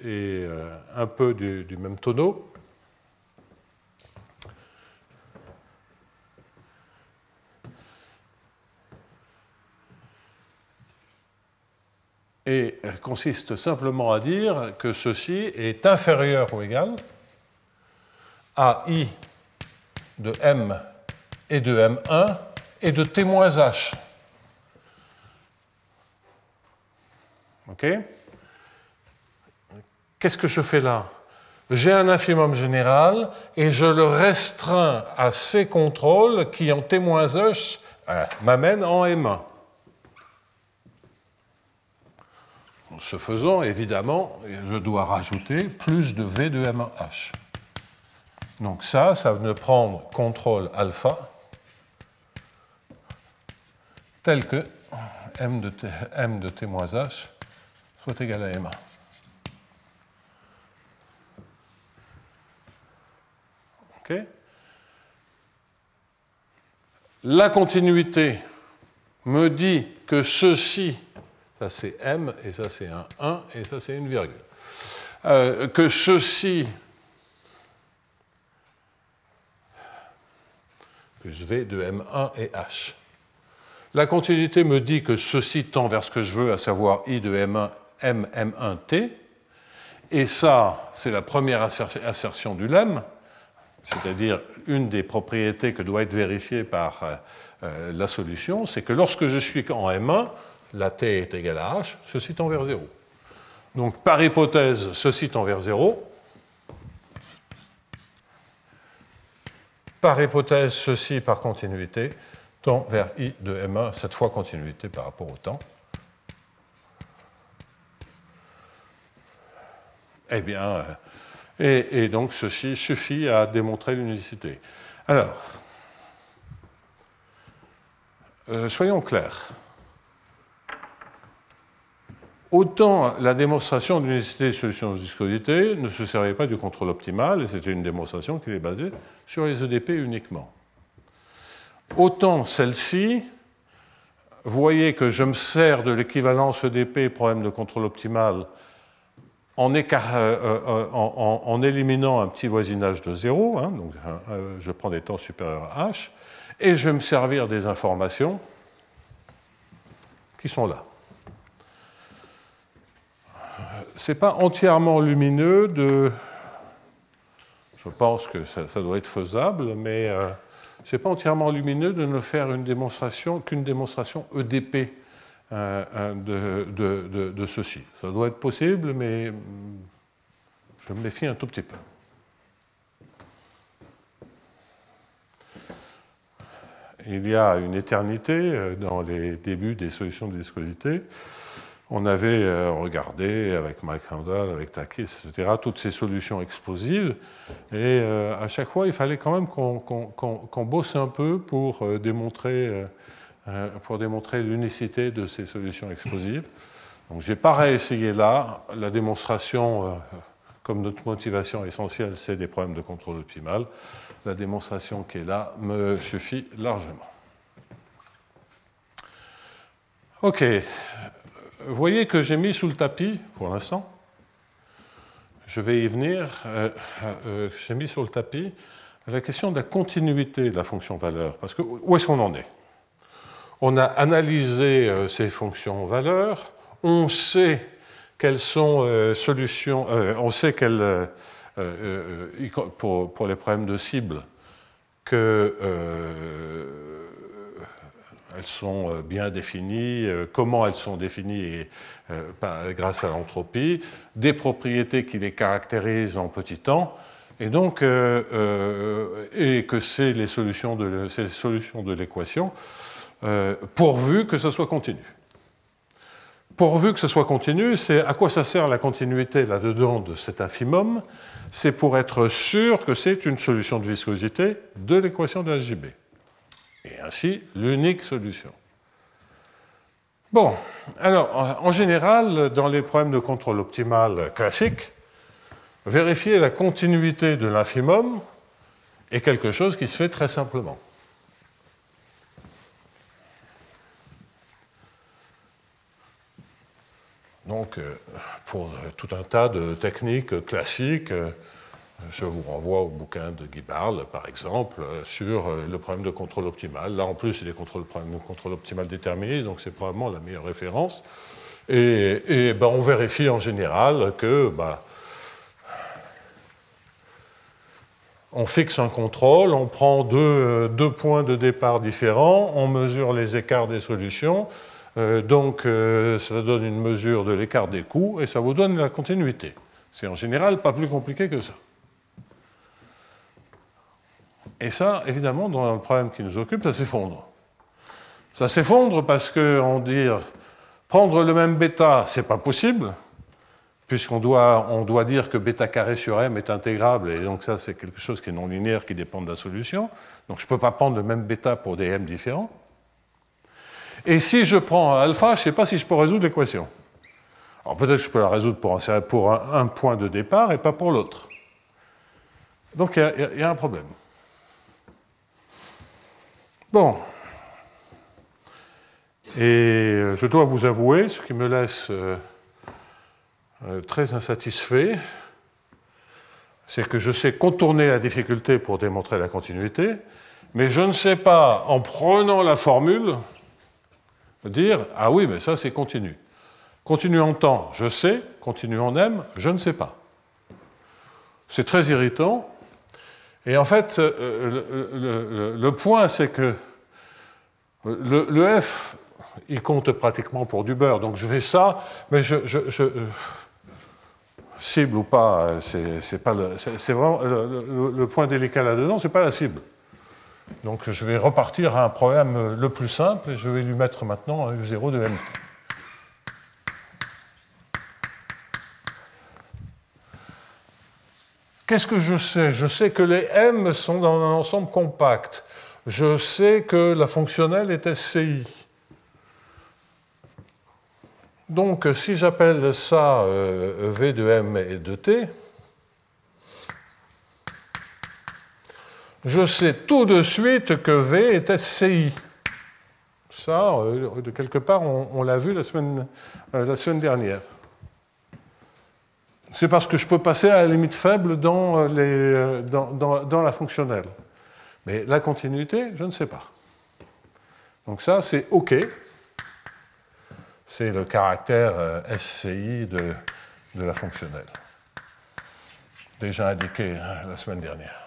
est un peu du même tonneau. Et consiste simplement à dire que ceci est inférieur ou égal à I de M et de M1 et de T moins H. OK? Qu'est-ce que je fais là? J'ai un infimum général et je le restreins à ces contrôles qui, en T moins H, m'amènent en M1. Ce faisant, évidemment, je dois rajouter plus de V de M1H. Donc ça va prendre contrôle alpha tel que M de T moins H soit égal à M1. OK? La continuité me dit que ceci, ça c'est M, et ça c'est un 1, et ça c'est une virgule. Que ceci, plus V de M1 et H. La continuité me dit que ceci tend vers ce que je veux, à savoir I de M1, M1T. Et ça, c'est la première assertion du lemme, c'est-à-dire une des propriétés que doit être vérifiée par la solution, c'est que lorsque je suis en M1, la T est égale à H, ceci tend vers 0. Donc, par hypothèse, ceci tend vers 0. Par hypothèse, ceci, par continuité, tend vers I de M1, cette fois continuité par rapport au temps. Eh bien, et donc ceci suffit à démontrer l'unicité. Alors, soyons clairs. Autant la démonstration de l'unicité des solutions de viscosité ne se servait pas du contrôle optimal, et c'était une démonstration qui est basée sur les EDP uniquement. Autant celle-ci, vous voyez que je me sers de l'équivalence EDP, problème de contrôle optimal, en éliminant un petit voisinage de 0, hein, donc je prends des temps supérieurs à h, et je vais me servir des informations qui sont là. Ce n'est pas entièrement lumineux de... Je pense que ça doit être faisable, mais ce n'est pas entièrement lumineux de ne faire qu'une démonstration EDP de ceci. Ça doit être possible, mais je me méfie un tout petit peu. Il y a une éternité, dans les débuts des solutions de viscosité, on avait regardé avec Mike Handel, avec Takis, etc., toutes ces solutions explosives, et à chaque fois, il fallait quand même qu'on bosse un peu pour démontrer l'unicité de ces solutions explosives. Donc, je n'ai pas réessayé là. La démonstration, comme notre motivation essentielle, c'est des problèmes de contrôle optimal. La démonstration qui est là me suffit largement. OK. Vous voyez que j'ai mis sous le tapis, pour l'instant, je vais y venir, j'ai mis sur le tapis la question de la continuité de la fonction valeur. Parce que où est-ce qu'on en est? On a analysé ces fonctions valeurs, on sait quelles sont solutions, on sait qu'elles, pour les problèmes de cible, que elles sont bien définies, comment elles sont définies grâce à l'entropie, des propriétés qui les caractérisent en petit temps, et donc et que c'est les solutions de l'équation, pourvu que ce soit continu. Pourvu que ce soit continu, c'est à quoi ça sert la continuité là-dedans de cet infimum? C'est pour être sûr que c'est une solution de viscosité de l'équation de HJB. Et ainsi, l'unique solution. Bon, alors, en général, dans les problèmes de contrôle optimal classiques, vérifier la continuité de l'infimum est quelque chose qui se fait très simplement. Donc, pour tout un tas de techniques classiques, je vous renvoie au bouquin de Guy Barle, par exemple, sur le problème de contrôle optimal. Là, en plus, c'est des problèmes de contrôle optimal déterministe, donc c'est probablement la meilleure référence. Et on vérifie en général que on fixe un contrôle, on prend deux points de départ différents, on mesure les écarts des solutions, donc ça donne une mesure de l'écart des coûts et ça vous donne la continuité. C'est en général pas plus compliqué que ça. Et ça, évidemment, dans le problème qui nous occupe, ça s'effondre. Ça s'effondre parce qu'on dit prendre le même bêta, c'est pas possible, puisqu'on doit dire que bêta carré sur m est intégrable, et donc ça, c'est quelque chose qui est non linéaire, qui dépend de la solution. Donc je ne peux pas prendre le même bêta pour des m différents. Et si je prends alpha, je ne sais pas si je peux résoudre l'équation. Alors peut-être que je peux la résoudre pour un point de départ et pas pour l'autre. Donc il y a un problème. Bon. Et je dois vous avouer, ce qui me laisse très insatisfait, c'est que je sais contourner la difficulté pour démontrer la continuité, mais je ne sais pas, en prenant la formule, dire « Ah oui, mais ça, c'est continu ». Continu en temps, je sais. Continu en m, je ne sais pas. C'est très irritant. Et en fait, le point, c'est que le f, il compte pratiquement pour du beurre. Donc je fais ça, mais cible ou pas, c'est vraiment le point délicat là-dedans, c'est pas la cible. Donc je vais repartir à un problème le plus simple et je vais lui mettre maintenant un U0 de MT. Qu'est-ce que je sais? Je sais que les M sont dans un ensemble compact. Je sais que la fonctionnelle est SCI. Donc, si j'appelle ça V de M et de T, je sais tout de suite que V est SCI. Ça, de quelque part, on l'a vu la semaine dernière. C'est parce que je peux passer à la limite faible dans la fonctionnelle. Mais la continuité, je ne sais pas. Donc ça, c'est OK. C'est le caractère SCI de la fonctionnelle. Déjà indiqué la semaine dernière.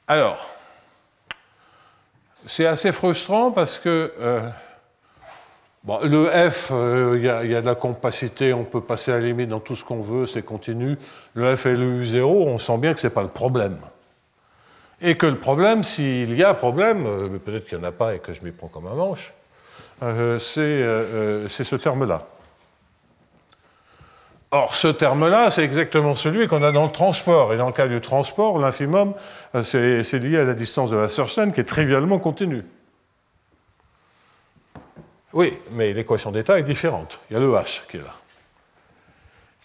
Alors, c'est assez frustrant parce que le F, il y a de la compacité, on peut passer à la limite dans tout ce qu'on veut, c'est continu. Le F et le U0, on sent bien que ce n'est pas le problème. Et que le problème, s'il y a problème, mais peut-être qu'il n'y en a pas et que je m'y prends comme un manche, c'est ce terme-là. Or, ce terme-là, c'est exactement celui qu'on a dans le transport. Et dans le cas du transport, l'infimum, c'est lié à la distance de Wasserstein qui est trivialement continue. Oui, mais l'équation d'état est différente. Il y a le H qui est là.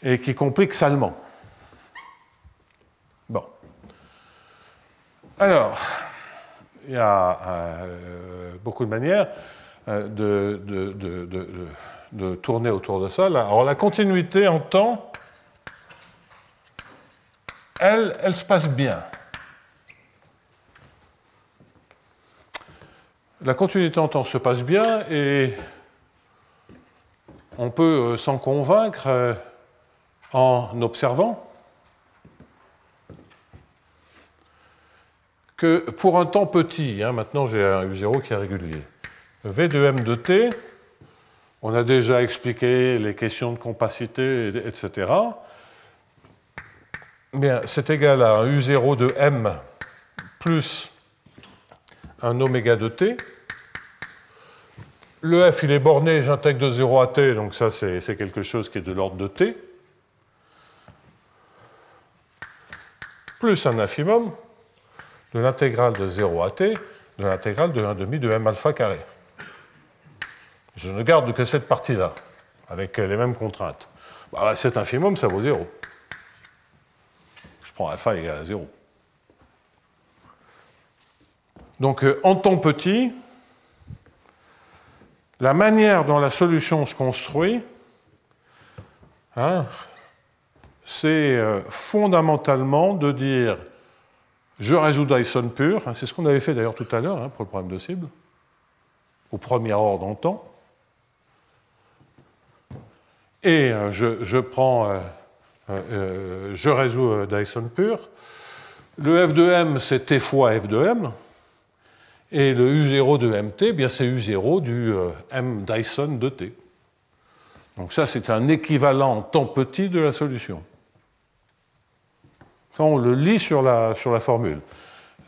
Et qui complique salement. Bon. Alors, il y a beaucoup de manières de tourner autour de ça. Alors, la continuité en temps, elle se passe bien. La continuité en temps se passe bien et on peut s'en convaincre en observant que pour un temps petit, maintenant j'ai un U0 qui est régulier, V de M de T, on a déjà expliqué les questions de compacité, etc. Bien, c'est égal à un U0 de M plus un oméga de T. Le F, il est borné, j'intègre de 0 à T, donc ça, c'est quelque chose qui est de l'ordre de T. Plus un infimum de l'intégrale de 0 à T, de l'intégrale de 1,5 de M alpha carré. Je ne garde que cette partie-là, avec les mêmes contraintes. Cet infimum, ça vaut 0. Je prends alpha égale à 0. Donc, en temps petit, la manière dont la solution se construit, hein, c'est fondamentalement de dire je résous Dyson pur, hein, c'est ce qu'on avait fait d'ailleurs tout à l'heure hein, pour le problème de cible, au premier ordre en temps, et je résous Dyson pur. Le f de m, c'est t fois f de m, et le u0 de mt, eh bien c'est u0 du m Dyson de t. Donc ça, c'est un équivalent en temps petit de la solution. Ça, on le lit sur la formule.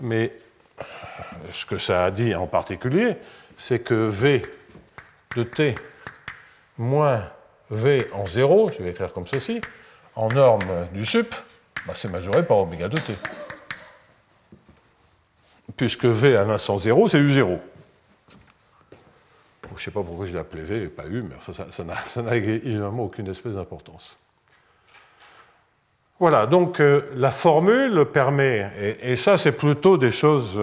Mais ce que ça a dit en particulier, c'est que v de t moins v en 0, je vais écrire comme ceci, en norme du sup, bah, c'est majoré par oméga de t. Puisque v à l'instant 0, c'est u0. Je ne sais pas pourquoi je l'ai appelé v et pas u, mais ça n'a évidemment aucune espèce d'importance. Voilà, donc la formule permet, et ça c'est plutôt des choses,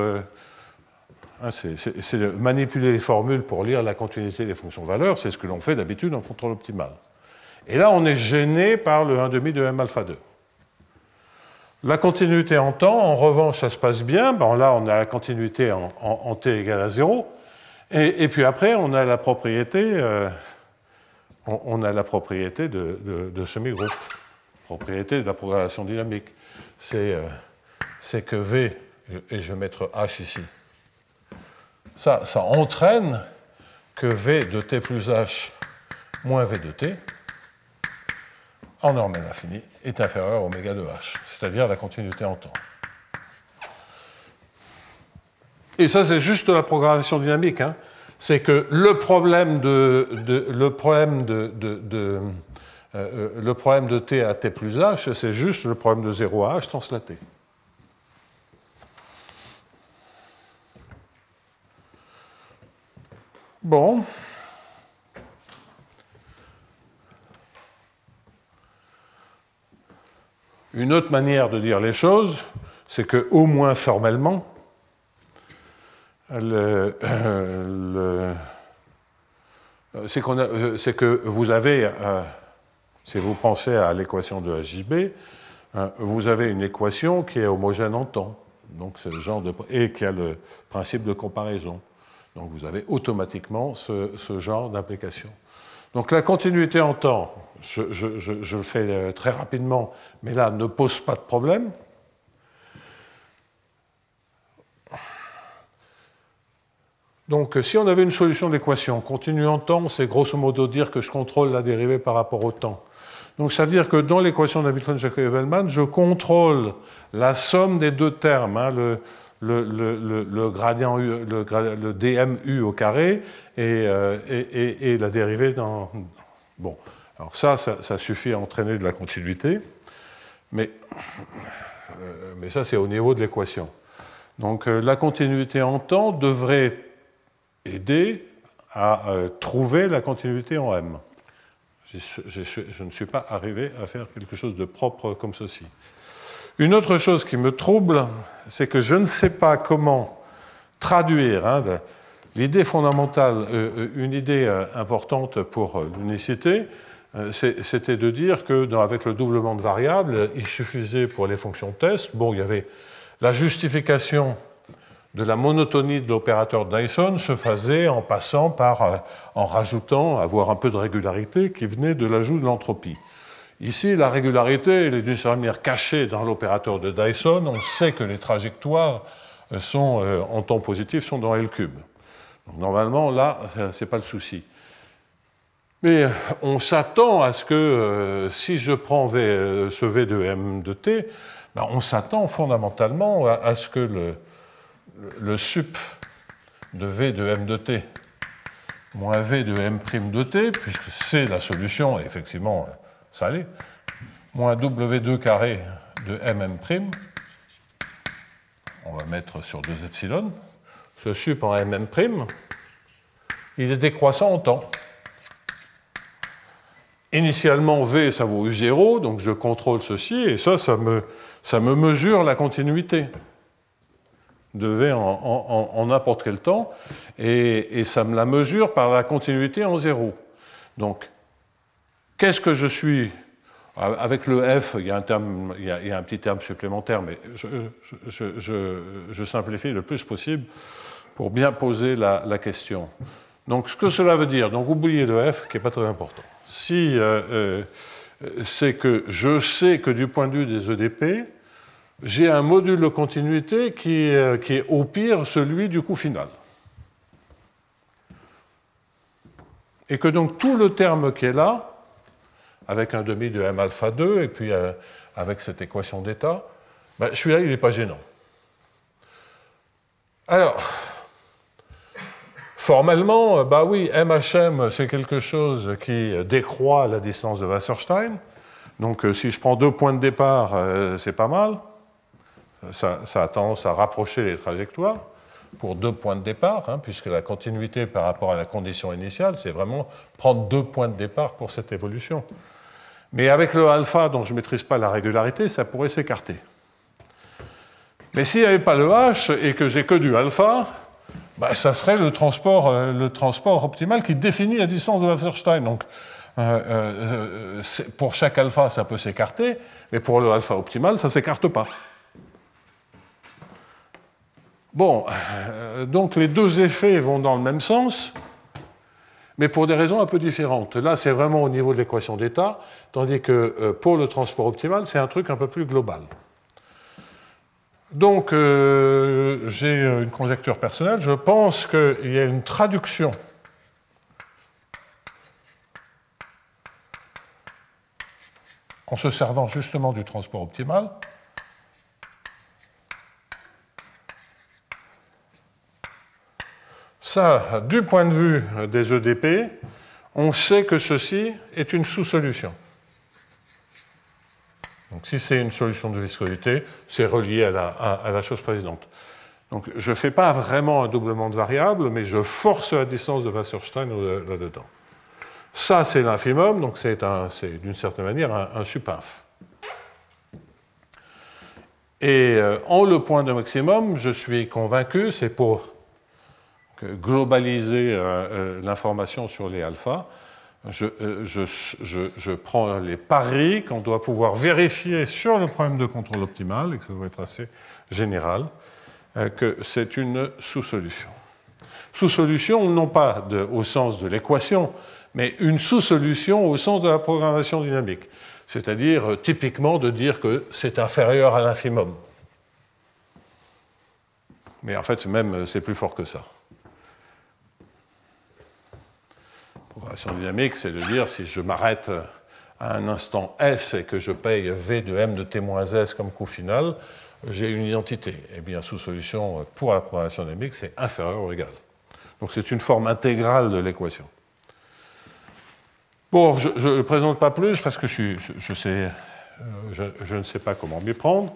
c'est de manipuler les formules pour lire la continuité des fonctions valeurs, c'est ce que l'on fait d'habitude en contrôle optimal. Et là on est gêné par le 1,5 de m alpha 2. La continuité en temps, en revanche, ça se passe bien. Bon, là, on a la continuité en t égale à 0. Et puis après, on a la propriété, de semi-groupe, propriété de la progression dynamique. C'est que V, et je vais mettre H ici, ça entraîne que V de t plus H moins V de t, en norme n infinie, est inférieur à oméga de h, c'est-à-dire la continuité en temps. Et ça, c'est juste la programmation dynamique. Hein. C'est que le problème de t à t plus h, c'est juste le problème de 0 à h translaté. Bon. Une autre manière de dire les choses, c'est que, au moins formellement, c'est que vous avez, si vous pensez à l'équation de HJB, vous avez une équation qui est homogène en temps, donc c'est le genre et qui a le principe de comparaison. Donc vous avez automatiquement ce genre d'implication. Donc la continuité en temps, je le fais très rapidement, mais là, ne pose pas de problème. Donc si on avait une solution de l'équation continue en temps, c'est grosso modo dire que je contrôle la dérivée par rapport au temps. Donc ça veut dire que dans l'équation d'Hamilton-Jacobi-Bellman, je contrôle la somme des deux termes, hein, le gradient U, le dmu au carré et la dérivée dans... Bon, alors ça suffit à entraîner de la continuité, mais ça c'est au niveau de l'équation. Donc la continuité en temps devrait aider à trouver la continuité en M. Je ne suis pas arrivé à faire quelque chose de propre comme ceci. Une autre chose qui me trouble, c'est que je ne sais pas comment traduire l'idée fondamentale, une idée importante pour l'unicité, c'était de dire que avec le doublement de variables, il suffisait pour les fonctions test, bon, il y avait la justification de la monotonie de l'opérateur Dyson se faisait en passant par, en rajoutant, avoir un peu de régularité qui venait de l'ajout de l'entropie. Ici, la régularité, elle est d'une certaine manière cachée dans l'opérateur de Dyson. On sait que les trajectoires sont, en temps positif sont dans L cube. Donc, normalement, là, ce n'est pas le souci. Mais on s'attend à ce que, si je prends ce V de M de T, ben, on s'attend fondamentalement à ce que le sup de V de M de T moins V de M' de T, puisque c'est la solution, et effectivement, ça l'est, moins W2 carré de MM', on va mettre sur 2 epsilon, ce sup en MM', il est décroissant en temps. Initialement, V, ça vaut U0, donc je contrôle ceci, et ça me mesure la continuité. de V en n'importe quel temps, et ça me la mesure par la continuité en 0. Donc, qu'est-ce que je suis? Avec le F, il y a un petit terme supplémentaire, mais je simplifie le plus possible pour bien poser la question. Donc, ce que cela veut dire, donc oubliez le F, qui n'est pas très important. Si c'est que je sais que du point de vue des EDP, j'ai un module de continuité qui est au pire celui du coût final. Et que donc tout le terme qui est là, avec un demi de M alpha 2, et puis avec cette équation d'état, ben, celui-là, il n'est pas gênant. Alors, formellement, bah oui, MHM, c'est quelque chose qui décroît la distance de Wasserstein. Donc, si je prends 2 points de départ, c'est pas mal. Ça a tendance à rapprocher les trajectoires pour 2 points de départ, hein, puisque la continuité par rapport à la condition initiale, c'est vraiment prendre 2 points de départ pour cette évolution. Mais avec le alpha, dont je ne maîtrise pas la régularité, ça pourrait s'écarter. Mais s'il n'y avait pas le H et que j'ai que du alpha, bah, ça serait le transport optimal qui définit la distance de Wasserstein. Donc, pour chaque alpha, ça peut s'écarter, mais pour le alpha optimal, ça ne s'écarte pas. Bon, donc les deux effets vont dans le même sens, mais pour des raisons un peu différentes. Là, c'est vraiment au niveau de l'équation d'état, tandis que pour le transport optimal, c'est un truc un peu plus global. Donc, j'ai une conjecture personnelle. Je pense qu'il y a une traduction en se servant justement du transport optimal. Ça, du point de vue des EDP, on sait que ceci est une sous-solution. Donc, si c'est une solution de viscosité, c'est relié à la chose précédente. Donc, je ne fais pas vraiment un doublement de variable, mais je force la distance de Wasserstein là-dedans. Ça, c'est l'infimum, donc c'est d'une certaine manière un subinf. Et en le point de maximum, je suis convaincu, c'est pour globaliser l'information sur les alphas, je prends les paris qu'on doit pouvoir vérifier sur le problème de contrôle optimal, et que ça doit être assez général, que c'est une sous-solution. Sous-solution, non pas au sens de l'équation, mais une sous-solution au sens de la programmation dynamique. C'est-à-dire, typiquement, de dire que c'est inférieur à l'infimum. Mais en fait, même, c'est plus fort que ça. Programmation dynamique, c'est de dire, si je m'arrête à un instant S et que je paye V de M de T-S comme coût final, j'ai une identité. Eh bien, sous-solution pour la programmation dynamique, c'est inférieur ou égal. Donc, c'est une forme intégrale de l'équation. Bon, je ne le présente pas plus parce que je ne sais pas comment m'y prendre.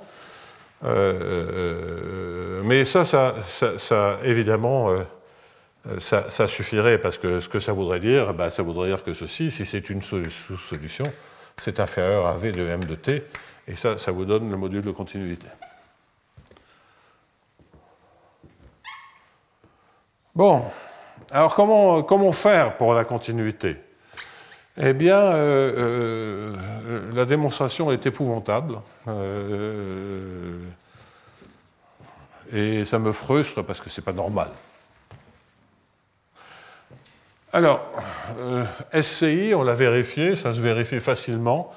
Mais ça évidemment, ça suffirait parce que ce que ça voudrait dire, ça voudrait dire que ceci, si c'est une sous-solution, c'est inférieur à V de M de T, et ça vous donne le module de continuité. Bon, alors comment faire pour la continuité? Eh bien, la démonstration est épouvantable, et ça me frustre parce que ce n'est pas normal. Alors, SCI, on l'a vérifié, ça se vérifie facilement,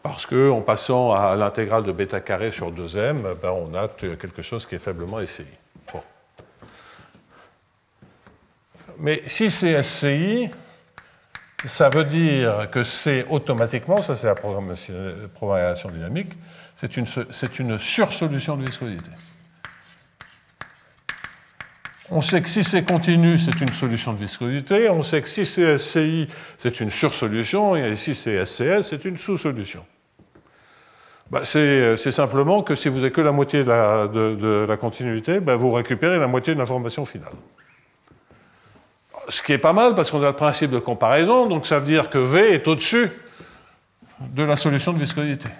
parce qu'en passant à l'intégrale de bêta carré sur 2m, on a quelque chose qui est faiblement SCI. Bon. Mais si c'est SCI, ça veut dire que c'est automatiquement, ça c'est la programmation dynamique, c'est une sursolution de viscosité. On sait que si c'est continu, c'est une solution de viscosité, on sait que si c'est SCI, c'est une sursolution, et si c'est SCS, c'est une sous-solution. C'est simplement que si vous n'avez que la moitié de la continuité, vous récupérez la moitié de l'information finale. Ce qui est pas mal parce qu'on a le principe de comparaison, donc ça veut dire que V est au-dessus de la solution de viscosité.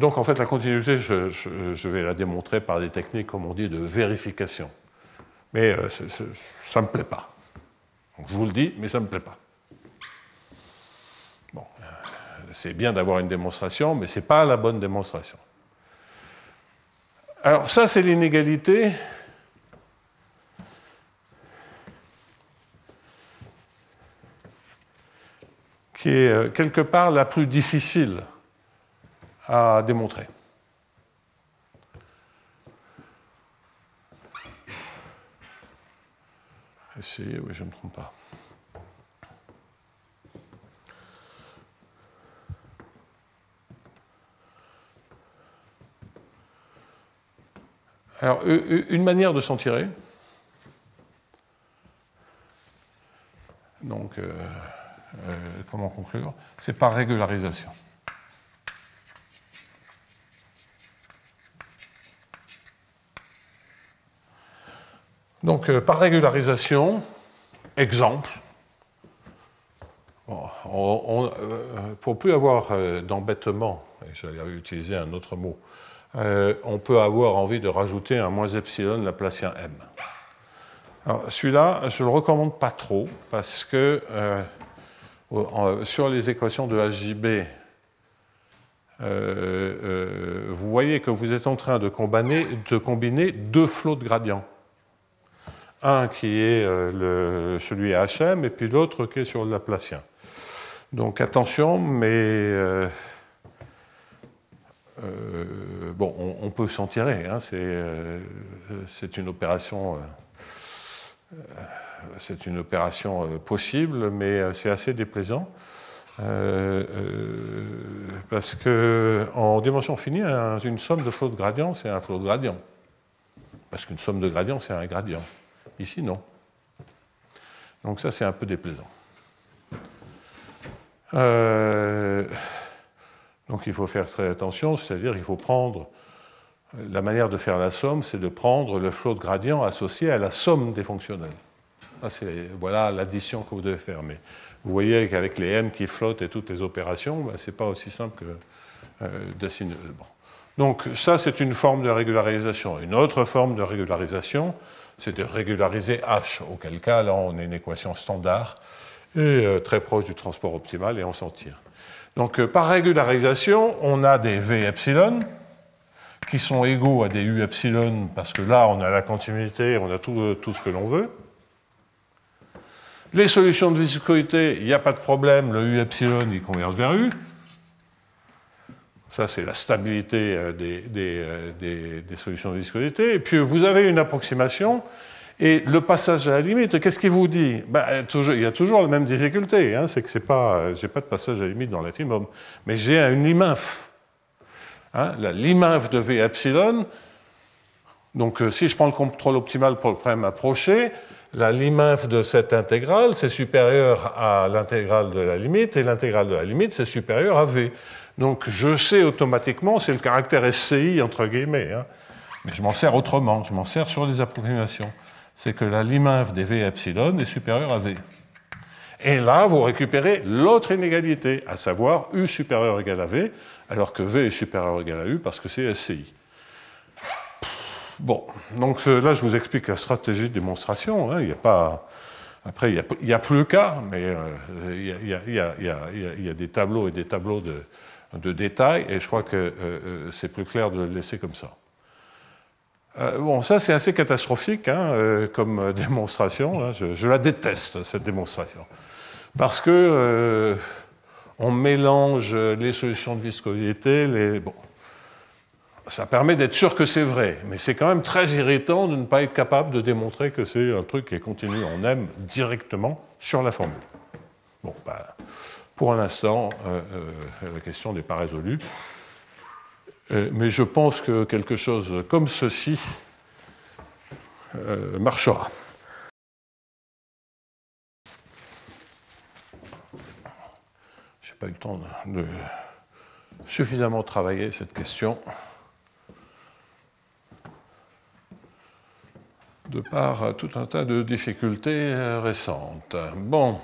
donc en fait, la continuité, je vais la démontrer par des techniques, comme on dit, de vérification. Mais ça ne me plaît pas. Donc, je vous le dis, mais ça ne me plaît pas. Bon, c'est bien d'avoir une démonstration, mais ce n'est pas la bonne démonstration. Alors ça, c'est l'inégalité qui est quelque part la plus difficile à démontrer. Essayez, oui, je ne me trompe pas. Alors, une manière de s'en tirer, donc, comment conclure? C'est par régularisation. Donc, par régularisation, exemple, pour plus avoir d'embêtement, et j'allais utiliser un autre mot, on peut avoir envie de rajouter un moins epsilon laplacien m. Alors, celui-là, je ne le recommande pas trop, parce que sur les équations de HJB, vous voyez que vous êtes en train de combiner deux flots de gradients. Un qui est celui à HM, et puis l'autre qui est sur le laplacien. Donc attention, mais bon, on peut s'en tirer. Hein, c'est une opération possible, mais c'est assez déplaisant. Parce qu'en dimension finie, une somme de flots de gradient, c'est un flot de gradient. Parce qu'une somme de gradient, c'est un gradient. Ici, non. Donc ça, c'est un peu déplaisant. Donc il faut faire très attention, c'est-à-dire qu'il faut prendre... La manière de faire la somme, c'est de prendre le flot de gradient associé à la somme des fonctionnels. Voilà l'addition que vous devez faire. Mais vous voyez qu'avec les m qui flottent et toutes les opérations, ben, ce n'est pas aussi simple que dessiner. Bon. Donc ça, c'est une forme de régularisation. Une autre forme de régularisation, c'est de régulariser H, auquel cas, là, on a une équation standard et très proche du transport optimal, et on s'en tire. Donc, par régularisation, on a des V epsilon qui sont égaux à des U epsilon, parce que là, on a la continuité, on a tout ce que l'on veut. Les solutions de viscosité, il n'y a pas de problème, le U epsilon, il converge vers U. Ça, c'est la stabilité des solutions de viscosité. Et puis, vous avez une approximation, et le passage à la limite, qu'est-ce qu'il vous dit? Ben, il y a toujours la même difficulté, hein, c'est que je n'ai pas de passage à la limite dans l'infimum, mais j'ai une liminf. Hein, la liminf de V epsilon, donc si je prends le contrôle optimal pour le problème approché, la liminf de cette intégrale, c'est supérieur à l'intégrale de la limite, et l'intégrale de la limite, c'est supérieur à V. Donc je sais automatiquement, c'est le caractère SCI, entre guillemets, hein, mais je m'en sers autrement, je m'en sers sur les approximations. C'est que la liminf des V epsilon est supérieure à V. Et là, vous récupérez l'autre inégalité, à savoir U supérieur ou égal à V, alors que V est supérieur ou égal à U parce que c'est SCI. Bon, donc là, je vous explique la stratégie de démonstration. Hein, il n'y a pas... Après, il n'y a plus le cas, mais il y a des tableaux et des tableaux de détails, et je crois que c'est plus clair de le laisser comme ça. Bon, ça, c'est assez catastrophique hein, comme démonstration. Hein, je la déteste, cette démonstration. Parce que on mélange les solutions de viscosité, bon. Ça permet d'être sûr que c'est vrai, mais c'est quand même très irritant de ne pas être capable de démontrer que c'est un truc qui est continu en M directement sur la formule. Bon, bah, pour l'instant, la question n'est pas résolue, mais je pense que quelque chose comme ceci marchera. Je n'ai pas eu le temps de suffisamment travailler cette question. De par tout un tas de difficultés récentes. Bon,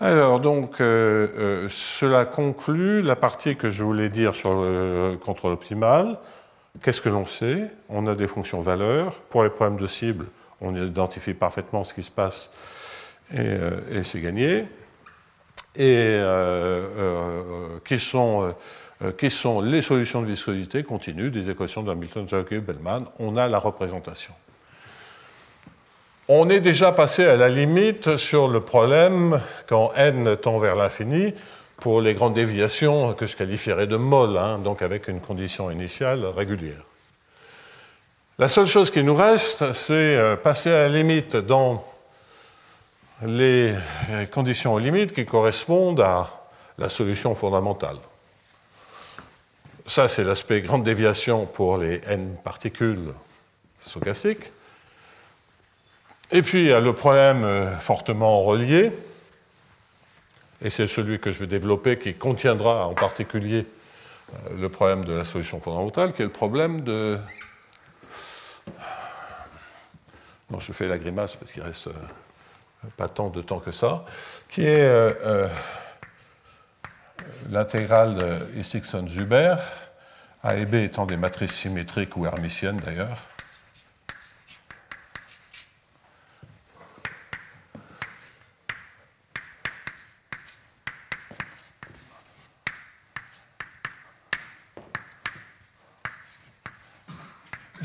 Alors, donc, cela conclut la partie que je voulais dire sur le contrôle optimal. Qu'est-ce que l'on sait? On a des fonctions valeurs. Pour les problèmes de cible, on identifie parfaitement ce qui se passe et c'est gagné. Et qui sont les solutions de viscosité continues des équations d'Hamilton, Jacobi, Bellman? On a la représentation. On est déjà passé à la limite sur le problème quand n tend vers l'infini pour les grandes déviations que je qualifierais de molles, hein, donc avec une condition initiale régulière. La seule chose qui nous reste, c'est passer à la limite dans les conditions aux limites qui correspondent à la solution fondamentale. Ça, c'est l'aspect grande déviation pour les n particules stochastiques. Et puis, il y a le problème fortement relié, et c'est celui que je vais développer qui contiendra en particulier le problème de la solution fondamentale, qui est le problème de... Non, je fais la grimace parce qu'il reste pas tant de temps que ça, qui est l'intégrale de Isaacson-Zuber, A et B étant des matrices symétriques ou hermitiennes d'ailleurs.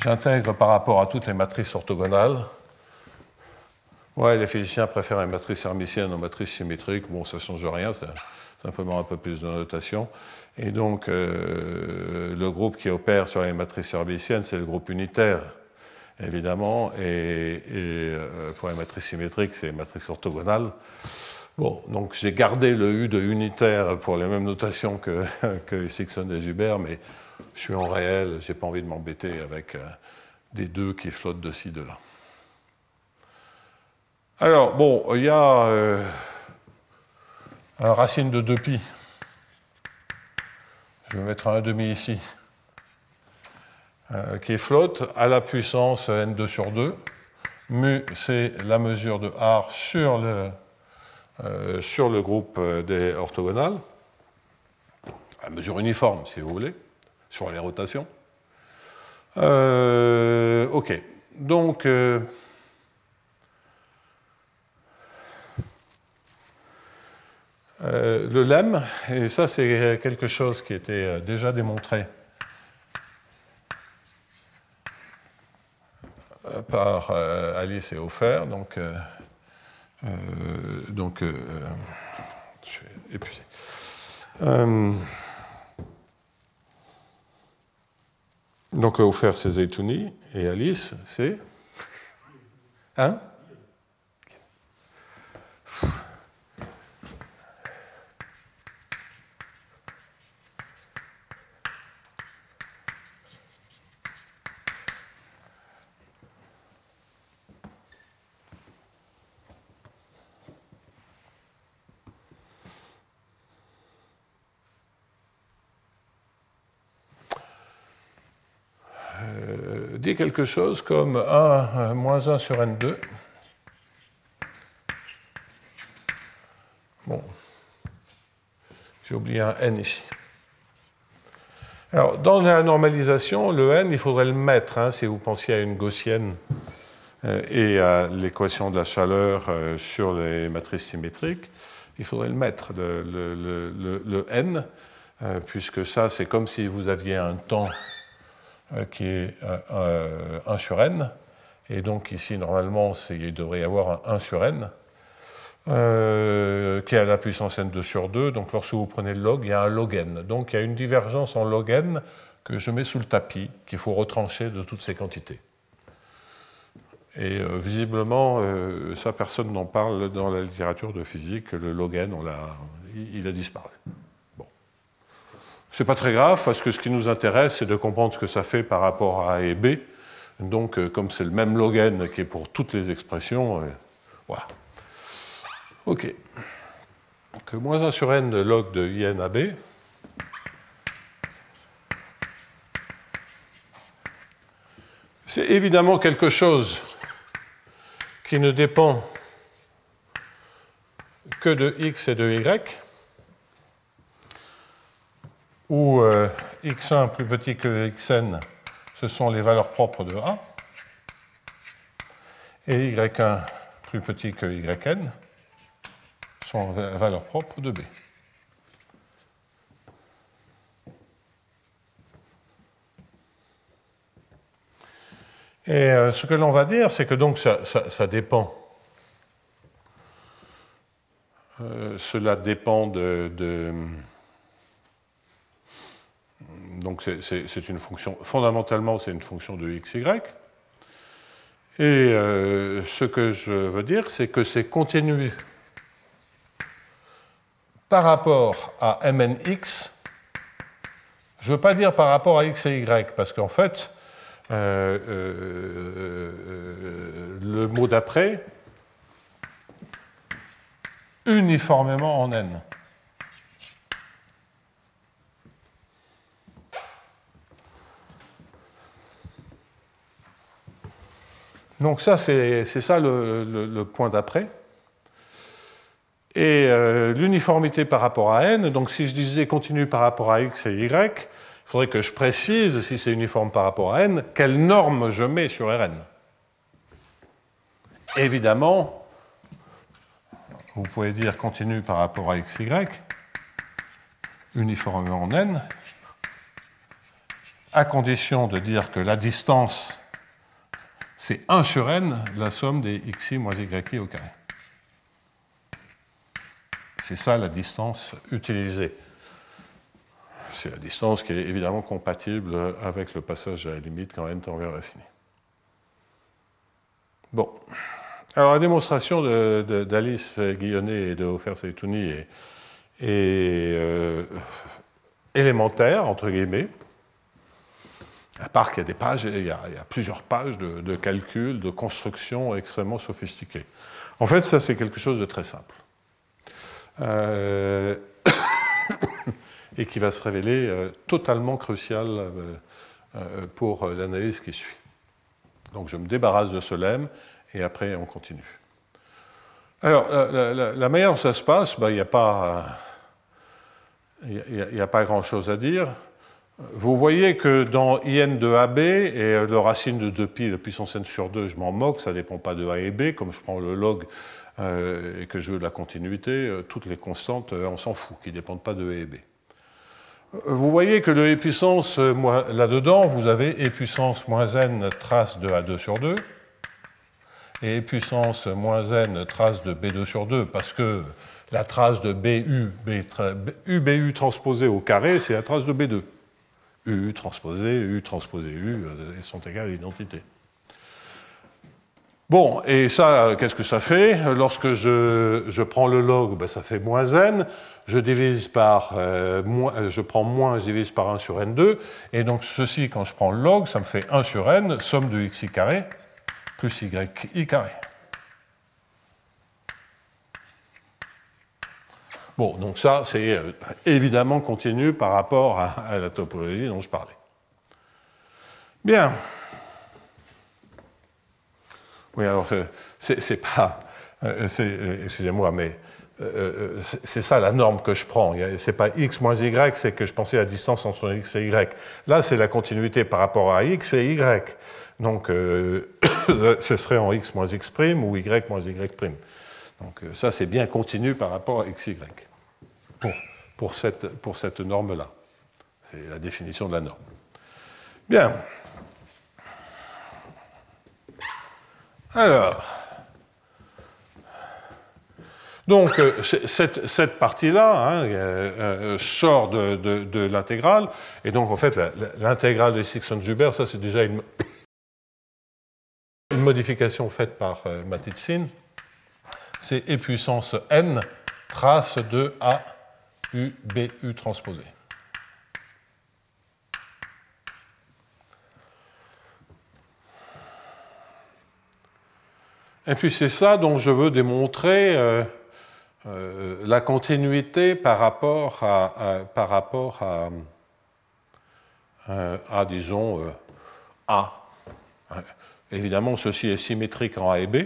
J'intègre par rapport à toutes les matrices orthogonales. Ouais, les physiciens préfèrent les matrices hermitiennes aux matrices symétriques. Bon, ça ne change rien, c'est simplement un peu plus de notation. Et donc, le groupe qui opère sur les matrices hermitiennes, c'est le groupe unitaire, évidemment. Et pour les matrices symétriques, c'est les matrices orthogonales. Bon, donc j'ai gardé le U de unitaire pour les mêmes notations que Isaacson et Zuber, mais je suis en réel, je n'ai pas envie de m'embêter avec des deux qui flottent de ci, de là. Alors, bon, il y a un racine de 2pi. Je vais mettre un 1,5 ici, qui flotte à la puissance n2 sur 2. Mu, c'est la mesure de R sur le groupe des orthogonales. La mesure uniforme, si vous voulez, sur les rotations. OK. Donc, le lemme, et ça c'est quelque chose qui était déjà démontré par Alice et Hofer, donc je suis épuisé. Donc Hofer c'est Zeitouni et Alice c'est... Hein? Dit quelque chose comme 1 moins 1 sur n2. Bon, j'ai oublié un n ici. Alors, dans la normalisation, le n, il faudrait le mettre, hein, si vous pensiez à une gaussienne et à l'équation de la chaleur sur les matrices symétriques, il faudrait le mettre, le n, puisque ça, c'est comme si vous aviez un temps qui est 1 sur n, et donc ici, normalement, il devrait y avoir un 1 sur n, qui est à la puissance n2 sur 2, donc lorsque vous prenez le log, il y a un log n. Donc il y a une divergence en log n que je mets sous le tapis, qu'il faut retrancher de toutes ces quantités. Et visiblement, ça, personne n'en parle dans la littérature de physique, le log n, il a disparu. Ce n'est pas très grave, parce que ce qui nous intéresse, c'est de comprendre ce que ça fait par rapport à A et B. Donc, comme c'est le même log n qui est pour toutes les expressions, voilà. OK. Donc, moins 1 sur n de log de IN AB. C'est évidemment quelque chose qui ne dépend que de x et de y, où x1 plus petit que xn, ce sont les valeurs propres de A, et y1 plus petit que yn sont les valeurs propres de B. Et ce que l'on va dire, c'est que donc ça dépend. Cela dépend donc c'est une fonction, fondamentalement c'est une fonction de x, y. Et ce que je veux dire, c'est que c'est continu par rapport à mnx. Je ne veux pas dire par rapport à x et y, parce qu'en fait, le mot d'après, uniformément en n. Donc ça, c'est ça le point d'après. Et l'uniformité par rapport à n, donc si je disais continue par rapport à x et y, il faudrait que je précise, si c'est uniforme par rapport à n, quelle norme je mets sur Rn. Évidemment, vous pouvez dire continue par rapport à x, y, uniformément en n, à condition de dire que la distance, c'est 1 sur n, la somme des xi moins yi au carré. C'est ça la distance utilisée. C'est la distance qui est évidemment compatible avec le passage à la limite quand n tend vers l'infini. Bon. Alors la démonstration d'Alice Guillonnet et de Ofer Zeitouni est élémentaire, entre guillemets. À part qu'il y a des pages, il y a plusieurs pages de calcul, de construction extrêmement sophistiquées. En fait, ça, c'est quelque chose de très simple. Et qui va se révéler totalement crucial pour l'analyse qui suit. Donc, je me débarrasse de ce lemme, et après, on continue. Alors, la manière dont ça se passe, il n'y a pas grand-chose à dire. Vous voyez que dans in de AB, et le racine de 2pi, la puissance n sur 2, je m'en moque, ça ne dépend pas de A et B, comme je prends le log et que je veux de la continuité, toutes les constantes, on s'en fout, qui ne dépendent pas de A et B. Vous voyez que le e puissance, là-dedans, vous avez e puissance moins n trace de A2 sur 2, et e puissance moins n trace de B2 sur 2, parce que la trace de UBU transposée au carré, c'est la trace de B2. U transposé U, elles sont égales à l'identité. Bon, et ça, qu'est-ce que ça fait? Lorsque je prends le log, ça fait moins n, je divise par je prends moins, je divise par 1 sur n2, et donc ceci, quand je prends le log, ça me fait 1 sur n, somme de xi carré, plus yi carré. Bon, donc ça, c'est évidemment continu par rapport à la topologie dont je parlais. Bien. Oui, alors, c'est pas... excusez-moi, mais c'est ça la norme que je prends. C'est pas x moins y, c'est que je pensais à la distance entre x et y. Là, c'est la continuité par rapport à x et y. Donc, ce serait en x moins x' ou y moins y'. Donc, ça, c'est bien continu par rapport à x, y. Pour cette norme-là. C'est la définition de la norme. Bien. Alors, donc, cette partie-là sort de l'intégrale, et donc, en fait, l'intégrale de Sixon-Zuber, ça, c'est déjà une modification faite par Matitsine. C'est e puissance n trace de A U, B, U transposé. Et puis c'est ça dont je veux démontrer la continuité par rapport à disons, A. Évidemment, ceci est symétrique en A et B.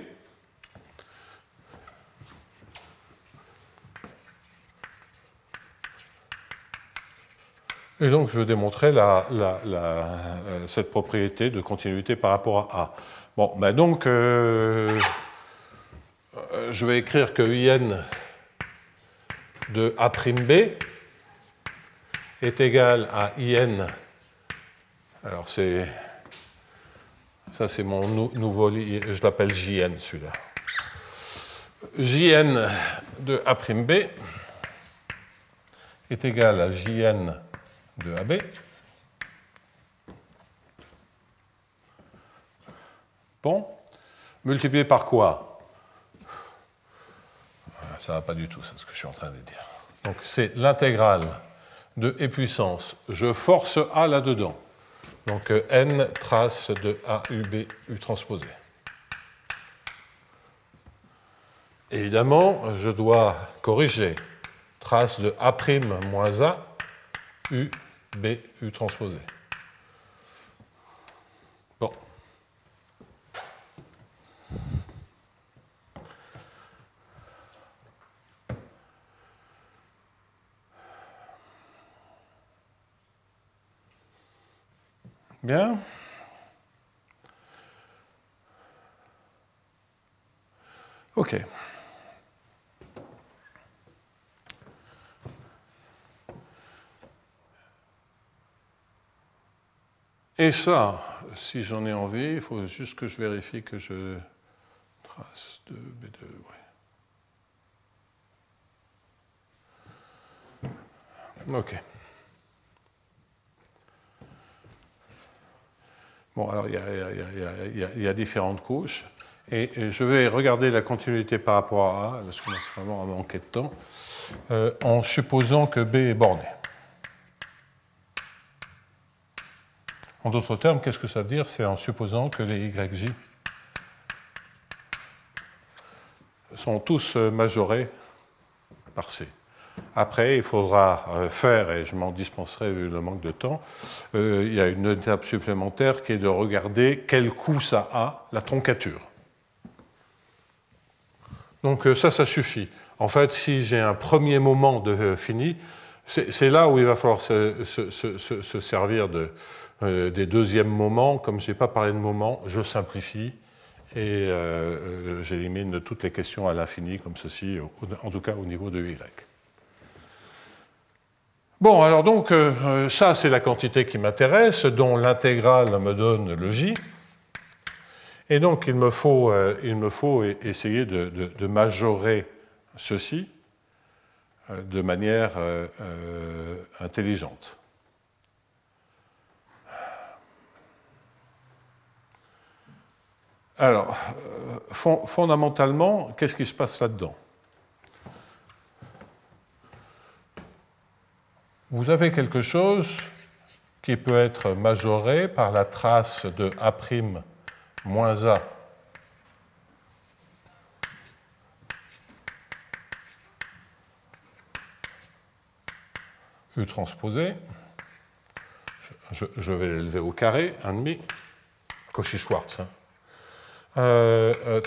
Et donc, je vais démontrer cette propriété de continuité par rapport à A. Bon, ben donc, je vais écrire que IN de A'B est égal à IN. Alors, ça, c'est mon nouveau, je l'appelle JN, celui-là. JN de A'B est égal à JN de AB. Bon. Multiplié par quoi? Ça ne va pas du tout, c'est ce que je suis en train de dire. Donc, c'est l'intégrale de E puissance. Je force A là-dedans. Donc, N trace de AUB U transposé. Évidemment, je dois corriger trace de A' moins A U B U transposé. Bon. Bien. OK. Et ça, si j'en ai envie, il faut juste que je vérifie que je trace de B2. Ouais. OK. Bon, alors il y a différentes couches. Et je vais regarder la continuité par rapport à A, parce qu'on a vraiment à manquer de temps, en supposant que B est borné. En d'autres termes, qu'est-ce que ça veut dire? C'est en supposant que les YJ sont tous majorés par C. Après, il faudra faire, et je m'en dispenserai vu le manque de temps, il y a une étape supplémentaire qui est de regarder quel coût ça a, la troncature. Donc ça suffit. En fait, si j'ai un premier moment de fini, c'est là où il va falloir se servir des deuxièmes moments. Comme je n'ai pas parlé de moments, je simplifie et j'élimine toutes les questions à l'infini comme ceci, en tout cas au niveau de Y. Bon, alors donc, ça c'est la quantité qui m'intéresse, dont l'intégrale me donne le J. Et donc, il me faut essayer de majorer ceci de manière intelligente. Alors, fondamentalement, qu'est-ce qui se passe là-dedans? Vous avez quelque chose qui peut être majoré par la trace de A' moins A U transposé. Je vais l'élever au carré, 1,5. Cauchy-Schwarz.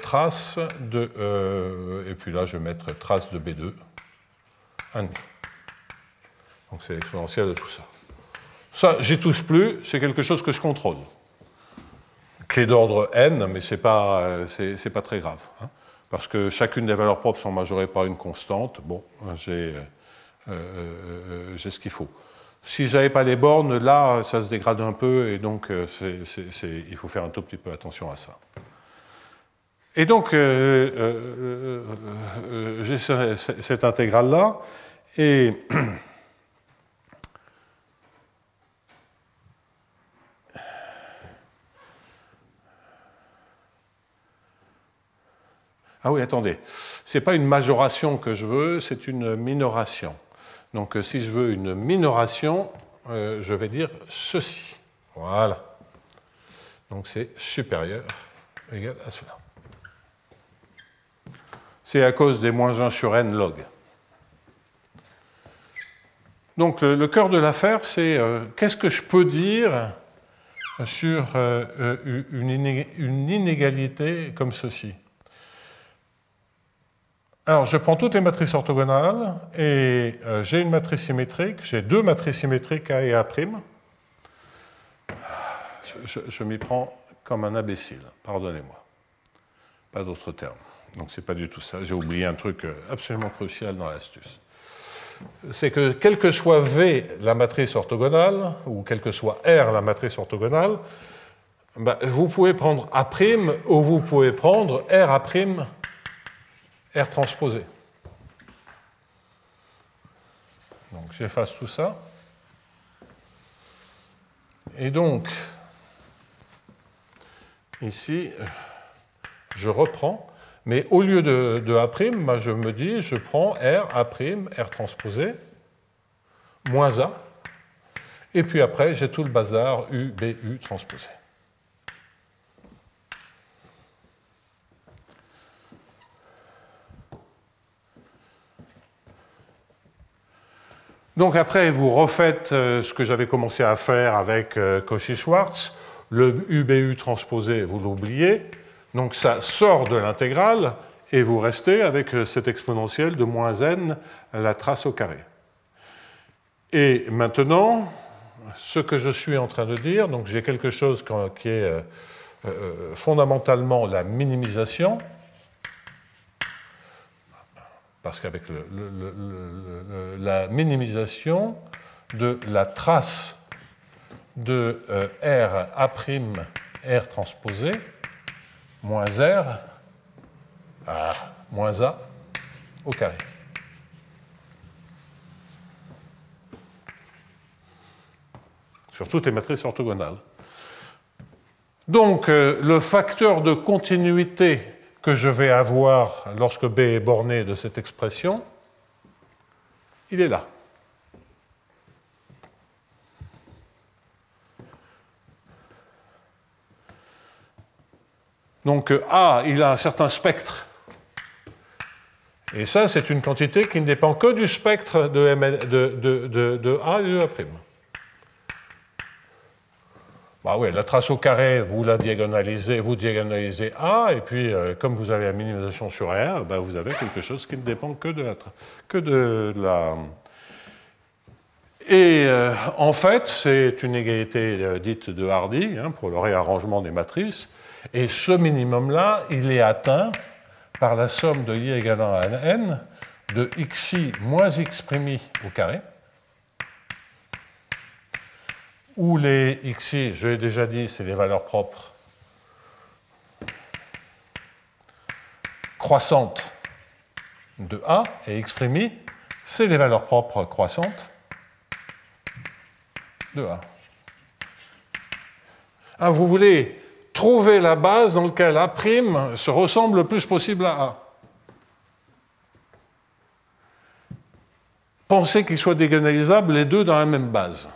Trace de... et puis là, je vais mettre trace de B2, 1,5. Donc c'est l'exponentielle de tout ça. Ça, j'y touche plus, c'est quelque chose que je contrôle. Qui est d'ordre n, mais c'est pas très grave. Hein, parce que chacune des valeurs propres sont majorées par une constante. Bon, j'ai ce qu'il faut. Si je n'avais pas les bornes, là, ça se dégrade un peu, et donc il faut faire un tout petit peu attention à ça. Et donc, j'ai cette intégrale-là, et ah oui, attendez, ce n'est pas une majoration que je veux, c'est une minoration. Donc, si je veux une minoration, je vais dire ceci. Voilà. Donc, c'est supérieur égal à cela. C'est à cause des moins 1 sur n log. Donc, le cœur de l'affaire, c'est qu'est-ce que je peux dire sur une inégalité comme ceci? Alors, je prends toutes les matrices orthogonales et j'ai une matrice symétrique, j'ai deux matrices symétriques A et A'. Je m'y prends comme un imbécile, pardonnez-moi. Pas d'autre terme. Donc, ce n'est pas du tout ça. J'ai oublié un truc absolument crucial dans l'astuce. C'est que, quelle que soit V la matrice orthogonale, ou quelle que soit R la matrice orthogonale, ben, vous pouvez prendre A' ou vous pouvez prendre RA', R transposé. Donc, j'efface tout ça. Et donc, ici, je reprends, mais au lieu de A', ben je me dis, je prends R, A', R transposé, moins A, et puis après, j'ai tout le bazar U, B, U transposé. Donc après, vous refaites ce que j'avais commencé à faire avec Cauchy-Schwarz. Le UBU transposé, vous l'oubliez. Donc ça sort de l'intégrale et vous restez avec cette exponentielle de moins n, la trace au carré. Et maintenant, ce que je suis en train de dire, donc j'ai quelque chose qui est fondamentalement la minimisation, parce qu'avec la minimisation de la trace de RA', R transposé, moins R, moins A au carré. Sur toutes les matrices orthogonales. Donc, le facteur de continuité que je vais avoir lorsque B est borné de cette expression, il est là. Donc A, il a un certain spectre. Et ça, c'est une quantité qui ne dépend que du spectre de A et de A'. Bah oui, la trace au carré, vous la diagonalisez, vous diagonalisez A, et puis comme vous avez la minimisation sur R, bah, vous avez quelque chose qui ne dépend que de la... Et en fait, c'est une égalité dite de Hardy, hein, pour le réarrangement des matrices, et ce minimum-là, il est atteint par la somme de I égalant à n de xi moins x'I au carré, où les xi, je l'ai déjà dit, c'est les valeurs propres croissantes de A, et x'I, c'est les valeurs propres croissantes de A. Ah, vous voulez trouver la base dans laquelle A' se ressemble le plus possible à A. Pensez qu'ils soient diagonalisables les deux dans la même base.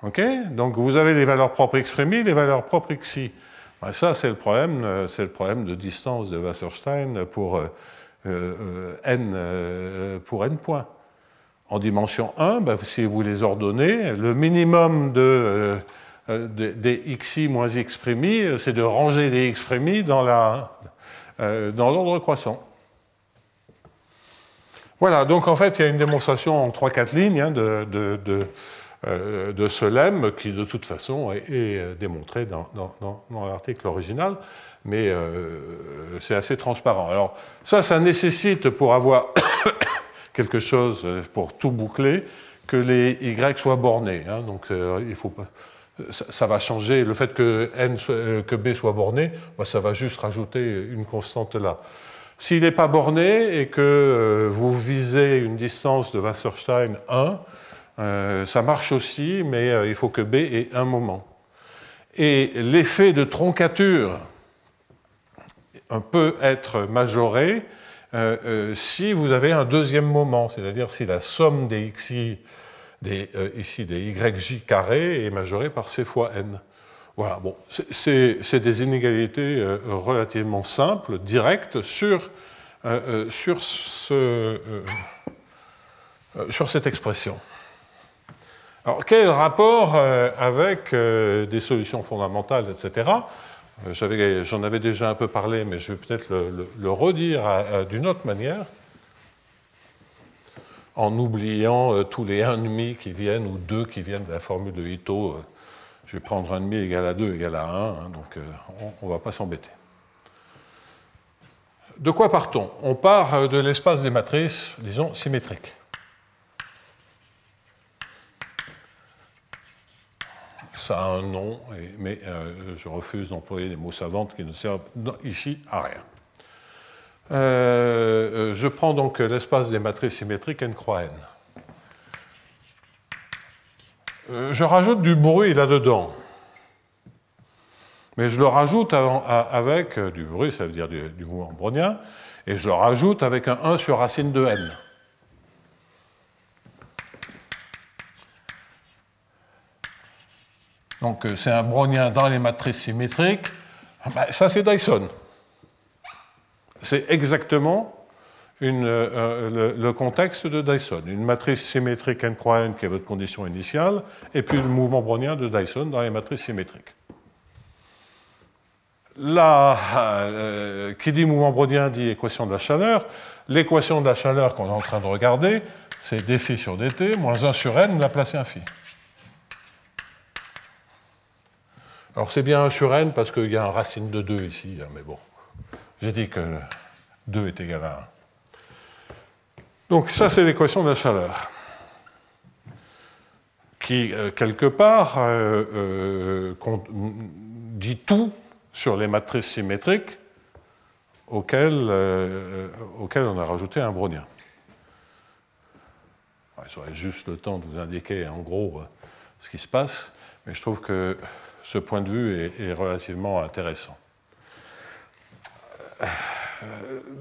OK? Donc vous avez les valeurs propres x'I, les valeurs propres xi. Ben, ça, c'est le problème de distance de Wasserstein pour n points. En dimension 1, ben, si vous les ordonnez, le minimum des xi moins x'I, c'est de ranger les x'I dans l'ordre croissant. Voilà, donc en fait, il y a une démonstration en 3-4 lignes hein, de ce lemme qui, de toute façon, est démontré dans l'article original, mais c'est assez transparent. Alors, ça nécessite, pour avoir quelque chose, pour tout boucler, que les y soient bornés. Hein, donc, il faut pas... Ça va changer. Le fait que B soit borné, bah, ça va juste rajouter une constante là. S'il n'est pas borné et que vous visez une distance de Wasserstein 1, ça marche aussi, mais il faut que B ait un moment. Et l'effet de troncature peut être majoré si vous avez un deuxième moment, c'est-à-dire si la somme des xi, ici des yj carré, est majorée par c fois n. Voilà, bon, c'est des inégalités relativement simples, directes, sur cette expression. Alors, quel est le rapport avec des solutions fondamentales, etc. J'en avais déjà un peu parlé, mais je vais peut-être le redire d'une autre manière, en oubliant tous les 1,5 qui viennent, ou 2 qui viennent de la formule de Ito. Je vais prendre 1,5 égale à 2 égale à 1, hein, donc on ne va pas s'embêter. De quoi part-on? On part de l'espace des matrices, disons, symétriques. Ça a un nom, mais je refuse d'employer des mots savants qui ne servent ici à rien. Je prends donc l'espace des matrices symétriques n croix n. Je rajoute du bruit là-dedans. Mais je le rajoute avec du bruit, ça veut dire du mouvement brownien, et je le rajoute avec un 1 sur racine de n. Donc c'est un brownien dans les matrices symétriques. Ça, c'est Dyson. C'est exactement le contexte de Dyson. Une matrice symétrique n croix n qui est votre condition initiale, et puis le mouvement brownien de Dyson dans les matrices symétriques. Là, qui dit mouvement brownien dit équation de la chaleur. L'équation de la chaleur qu'on est en train de regarder, c'est dφ sur dt moins 1 sur n, Laplace infini. Alors c'est bien 1 sur n parce qu'il y a un racine de 2 ici, mais bon, j'ai dit que 2 est égal à 1. Donc ça c'est l'équation de la chaleur, qui quelque part dit tout sur les matrices symétriques auxquelles on a rajouté un brownien. J'aurais juste le temps de vous indiquer en gros ce qui se passe, mais je trouve que ce point de vue est relativement intéressant.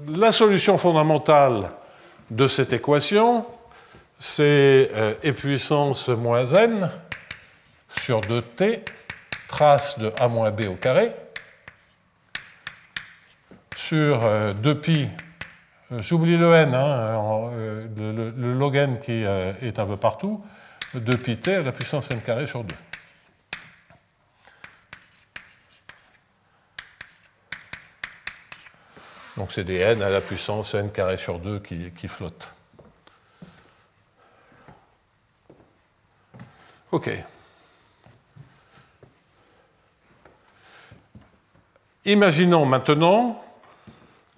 La solution fondamentale de cette équation, c'est e puissance moins n sur 2t, trace de a moins b au carré, sur 2pi, j'oublie le n, hein, le log n qui est un peu partout, 2pi t à la puissance n carré sur 2. Donc c'est des n à la puissance n carré sur 2 qui flottent. OK. Imaginons maintenant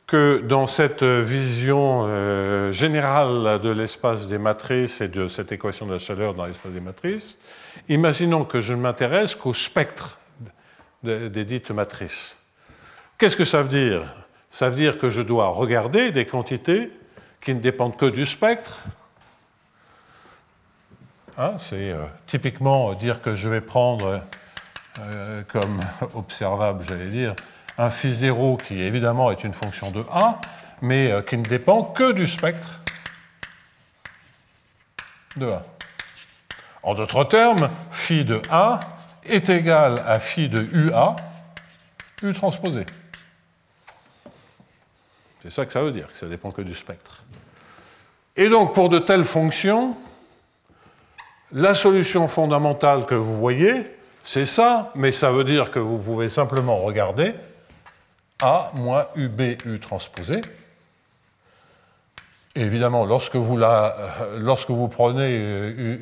que dans cette vision générale de l'espace des matrices et de cette équation de la chaleur dans l'espace des matrices, imaginons que je ne m'intéresse qu'au spectre des dites matrices. Qu'est-ce que ça veut dire? Ça veut dire que je dois regarder des quantités qui ne dépendent que du spectre. Hein, c'est typiquement dire que je vais prendre comme observable, j'allais dire, un phi 0 qui évidemment est une fonction de A, mais qui ne dépend que du spectre de A. En d'autres termes, phi de A est égal à phi de UA, U transposé. C'est ça que ça veut dire, que ça ne dépend que du spectre. Et donc, pour de telles fonctions, la solution fondamentale que vous voyez, c'est ça, mais ça veut dire que vous pouvez simplement regarder A moins UB U transposé. Et évidemment, lorsque vous prenez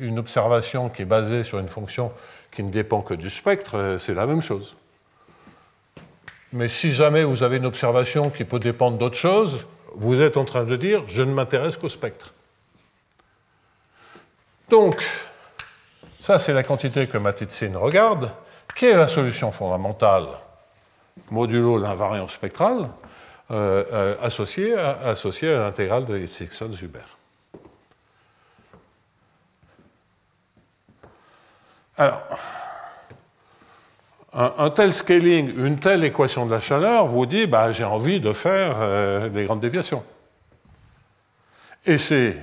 une observation qui est basée sur une fonction qui ne dépend que du spectre, c'est la même chose. Mais si jamais vous avez une observation qui peut dépendre d'autre chose, vous êtes en train de dire « je ne m'intéresse qu'au spectre ». Donc, ça c'est la quantité que Matitsine regarde. Quelle est la solution fondamentale modulo l'invariance spectrale associée à l'intégrale de Hitzigson-Zuber. Alors, un tel scaling, une telle équation de la chaleur vous dit j'ai envie de faire des grandes déviations. Et c'est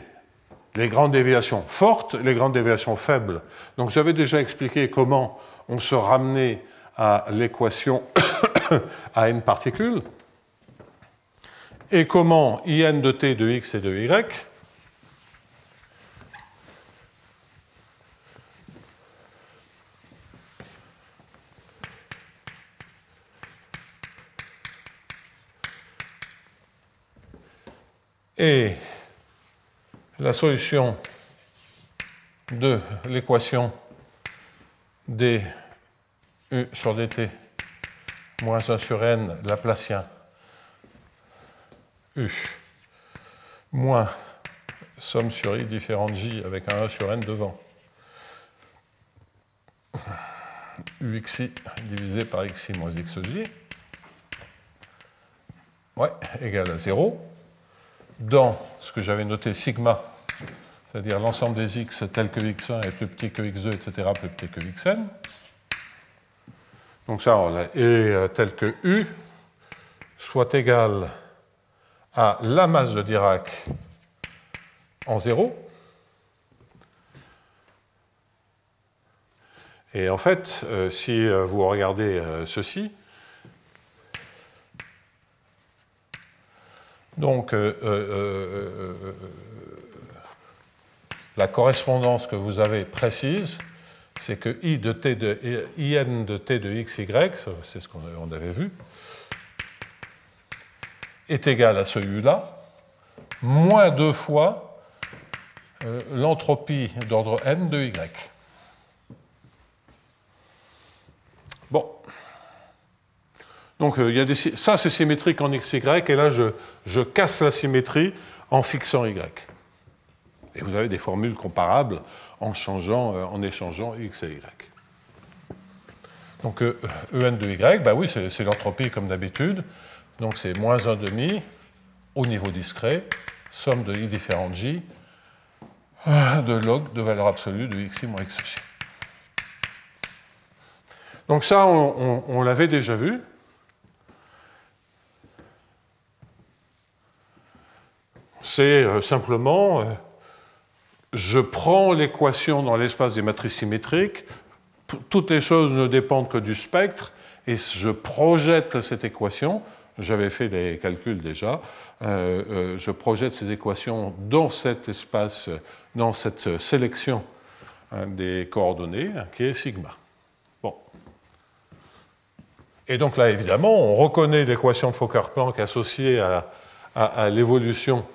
les grandes déviations fortes, les grandes déviations faibles. Donc j'avais déjà expliqué comment on se ramenait à l'équation à n particules et comment in de t de x et de y Et la solution de l'équation du sur dt moins 1 sur n Laplacien u moins somme sur i différente j avec un 1 sur n devant uxi divisé par xi moins xj égale à 0 dans ce que j'avais noté sigma, c'est-à-dire l'ensemble des x tel que x1 est plus petit que x2, etc., plus petit que xn. Donc ça, on a et tel que u soit égal à la masse de Dirac en 0. Et en fait, si vous regardez ceci, donc la correspondance que vous avez précise, c'est que in de t de xy, c'est ce qu'on avait vu, est égal à ce u-là, moins 2 fois l'entropie d'ordre n de y. Bon. Donc il y a ça c'est symétrique en xy, et là je casse la symétrie en fixant y. Et vous avez des formules comparables en échangeant x et y. Donc En de y, bah oui, c'est l'entropie comme d'habitude. Donc c'est moins 1,5 au niveau discret, somme de i différente j, de log de valeur absolue de xi moins xj. Donc ça, on l'avait déjà vu. C'est simplement, je prends l'équation dans l'espace des matrices symétriques, toutes les choses ne dépendent que du spectre, et je projette cette équation, j'avais fait les calculs déjà, je projette ces équations dans cet espace, dans cette sélection des coordonnées, qui est sigma. Bon. Et donc là, évidemment, on reconnaît l'équation de Fokker-Planck associée à l'évolution.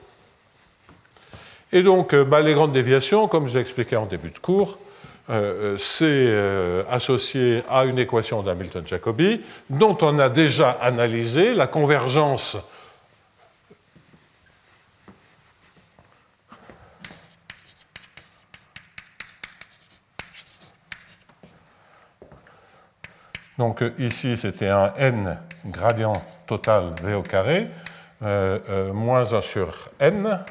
Et donc, les grandes déviations, comme je l'ai expliqué en début de cours, c'est associé à une équation d'Hamilton-Jacobi, dont on a déjà analysé la convergence donc ici, c'était un n gradient total v au carré, moins 1 sur n,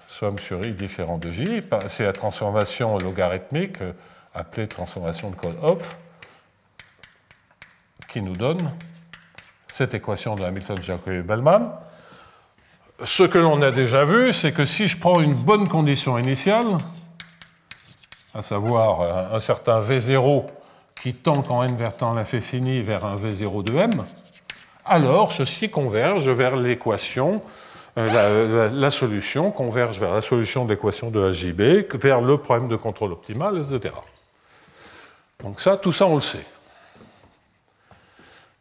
somme sur i différent de j, c'est la transformation logarithmique, appelée transformation de Kohl-Hopf, qui nous donne cette équation de Hamilton-Jacobi-Bellman. Ce que l'on a déjà vu, c'est que si je prends une bonne condition initiale, à savoir un certain V0 qui tend quand n vers l'infini vers un V0 de m, alors ceci converge vers l'équation. La solution converge vers la solution de l'équation de HJB, vers le problème de contrôle optimal, etc. Donc ça, tout ça, on le sait.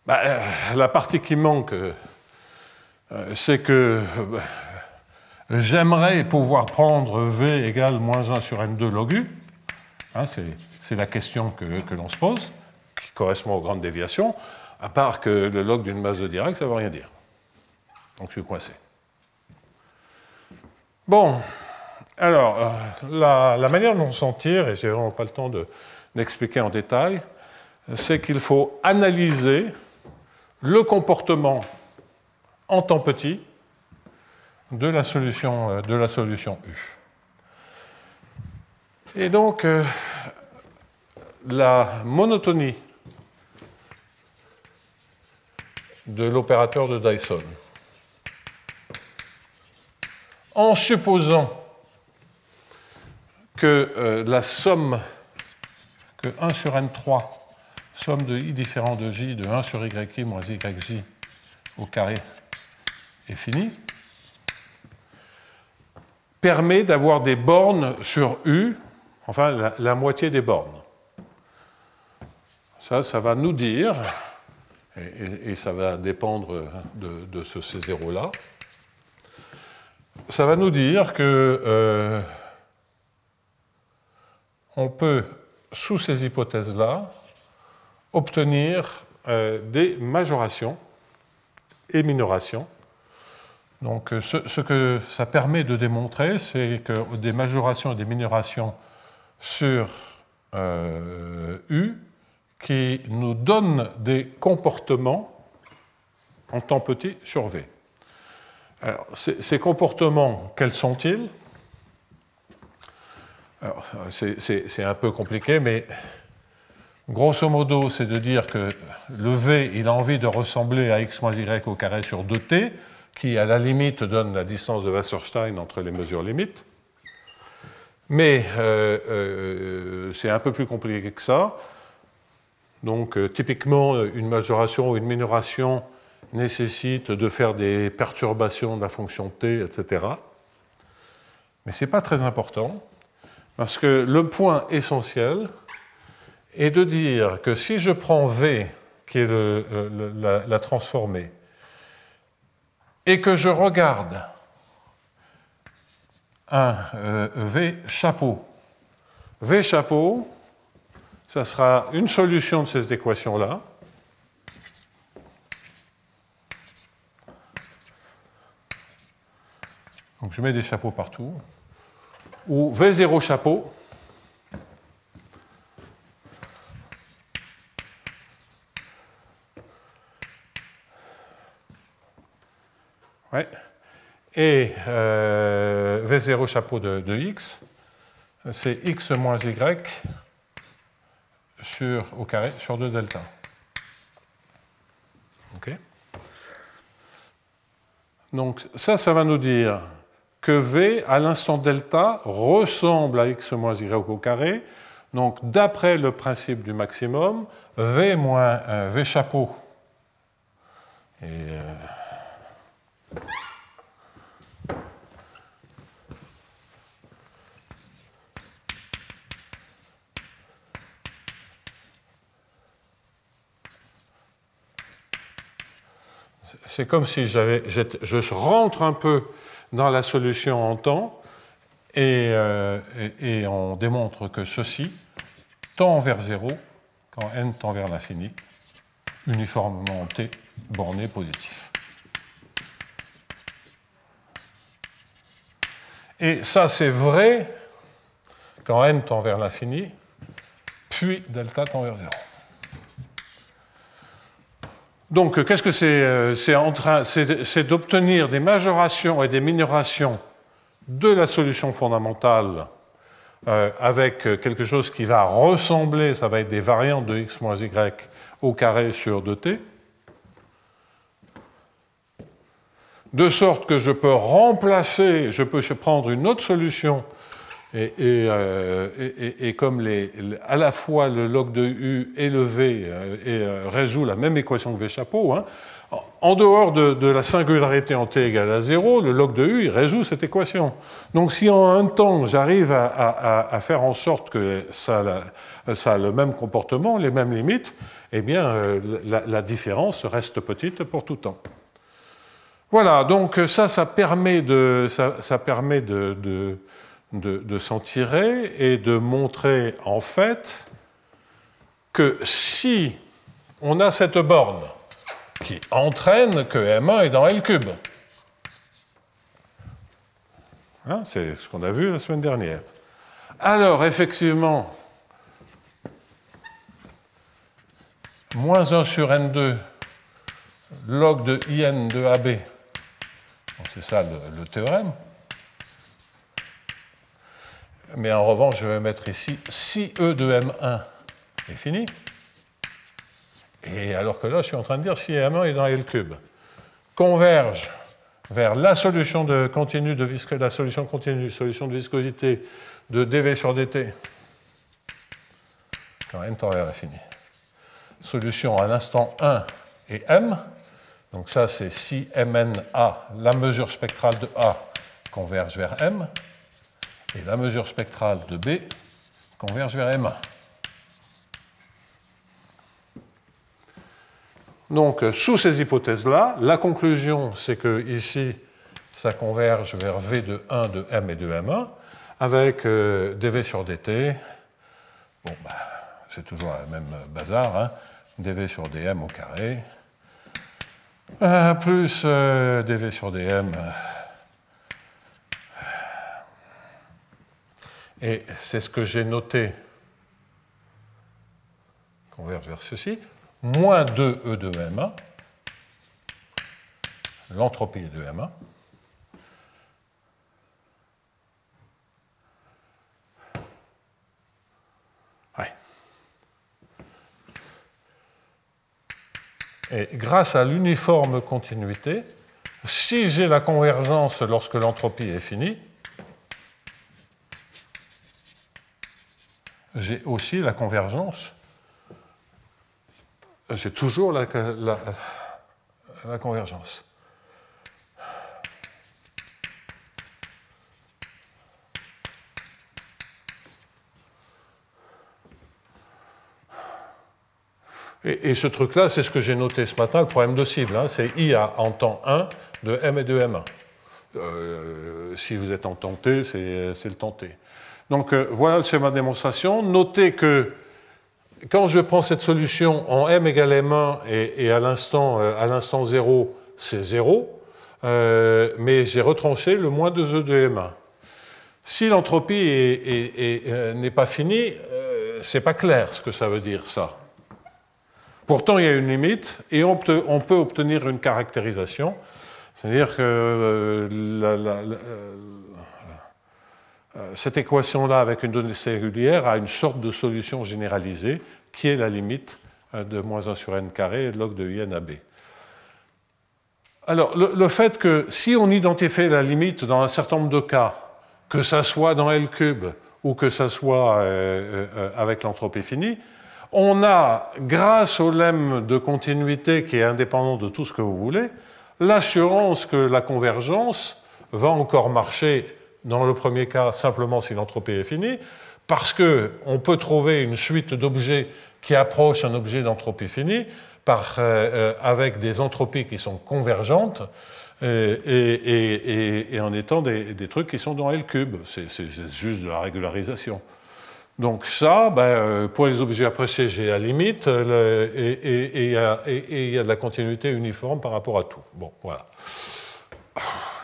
La partie qui manque, c'est que j'aimerais pouvoir prendre V égale moins 1 sur n2 log U. Hein, c'est la question que l'on se pose, qui correspond aux grandes déviations, à part que le log d'une masse de Dirac, ça ne veut rien dire. Donc je suis coincé. Bon, alors, la manière dont on s'en tire, et je n'ai vraiment pas le temps d'expliquer en détail, c'est qu'il faut analyser le comportement en temps petit de la solution U. Et donc, la monotonie de l'opérateur de Dyson, en supposant que la somme, que 1 sur n3, somme de i différent de j de 1 sur yi moins yj au carré est finie, permet d'avoir des bornes sur U, enfin la moitié des bornes. Ça va nous dire, et ça va dépendre de ce C0-là, ça va nous dire que on peut, sous ces hypothèses-là, obtenir des majorations et minorations. Donc, ce que ça permet de démontrer, c'est que des majorations et des minorations sur U qui nous donnent des comportements en temps petit sur V. Alors, ces comportements, quels sont-ils? Alors, c'est un peu compliqué, mais grosso modo, c'est de dire que le V, il a envie de ressembler à x moins y au carré sur 2t, qui, à la limite, donne la distance de Wasserstein entre les mesures limites. Mais c'est un peu plus compliqué que ça. Donc, typiquement, une majoration ou une minoration nécessite de faire des perturbations de la fonction t, etc. Mais ce n'est pas très important, parce que le point essentiel est de dire que si je prends V, qui est la transformée, et que je regarde un V chapeau, V chapeau, ça sera une solution de cette équation-là. Donc je mets des chapeaux partout. Ou V0 chapeau. Ouais. Et V0 chapeau de x, c'est x moins y au carré sur 2 delta. OK. Donc ça va nous dire que V, à l'instant delta, ressemble à x moins y au carré. Donc, d'après le principe du maximum, V moins V chapeau. C'est comme si je rentre un peu dans la solution en temps et on démontre que ceci tend vers 0 quand n tend vers l'infini, uniformément t borné positif. Et ça, c'est vrai quand n tend vers l'infini, puis delta tend vers 0. Donc, qu'est-ce que c'est? C'est d'obtenir des majorations et des minorations de la solution fondamentale avec quelque chose qui va ressembler, ça va être des variantes de x moins y au carré sur 2t, de sorte que je peux remplacer, je peux prendre une autre solution et comme à la fois le log de U et le V résout la même équation que V chapeau, hein, en dehors de la singularité en t égale à 0, le log de U il résout cette équation. Donc si en un temps j'arrive à faire en sorte que ça a le même comportement, les mêmes limites, eh bien la différence reste petite pour tout temps. Voilà, donc ça permet de s'en tirer et de montrer en fait que si on a cette borne qui entraîne que M1 est dans L3, hein, c'est ce qu'on a vu la semaine dernière, alors effectivement, moins 1 sur N2 log de IN de AB, c'est ça le théorème. Mais en revanche, je vais mettre ici, si E de M1 est fini, et alors que là, je suis en train de dire si M1 est dans L3, converge vers la solution continue de viscosité, la solution continue, solution de viscosité de dV sur dt, quand n tend vers l'infini. Solution à l'instant 1 et M, donc ça c'est si MNA, la mesure spectrale de A converge vers M, et la mesure spectrale de B converge vers M1. Donc, sous ces hypothèses-là, la conclusion, c'est que ici, ça converge vers V de 1 de M et de M1, avec dV sur dt, bon, bah, c'est toujours le même bazar, hein, dV sur dm au carré, plus dV sur dm, et c'est ce que j'ai noté, converge vers ceci, moins 2E de M1, l'entropie de M1, ouais. Et grâce à l'uniforme continuité, si j'ai la convergence lorsque l'entropie est finie, j'ai aussi la convergence, j'ai toujours la convergence. Et ce truc-là, c'est ce que j'ai noté ce matin, le problème de cible. Hein, c'est IA en temps 1 de M et de M1. Si vous êtes en temps T, c'est le temps T. Donc voilà le schéma de démonstration. Notez que quand je prends cette solution en M égale M1 et à l'instant 0, c'est 0, mais j'ai retranché le moins 2E de M1. Si l'entropie n'est pas finie, c'est pas clair ce que ça veut dire, ça. Pourtant, il y a une limite et on peut obtenir une caractérisation. C'est-à-dire que cette équation-là, avec une donnée singulière, a une sorte de solution généralisée qui est la limite de moins 1 sur n carré log de in à b. Alors, le fait que si on identifie la limite dans un certain nombre de cas, que ça soit dans L cube ou que ça soit avec l'entropie finie, on a, grâce au lemme de continuité qui est indépendant de tout ce que vous voulez, l'assurance que la convergence va encore marcher dans le premier cas simplement si l'entropie est finie, parce qu'on peut trouver une suite d'objets qui approchent un objet d'entropie finie avec des entropies qui sont convergentes et en étant des trucs qui sont dans L cube. C'est juste de la régularisation. Donc ça, pour les objets appréciés, j'ai la limite et il y a de la continuité uniforme par rapport à tout. Bon, voilà.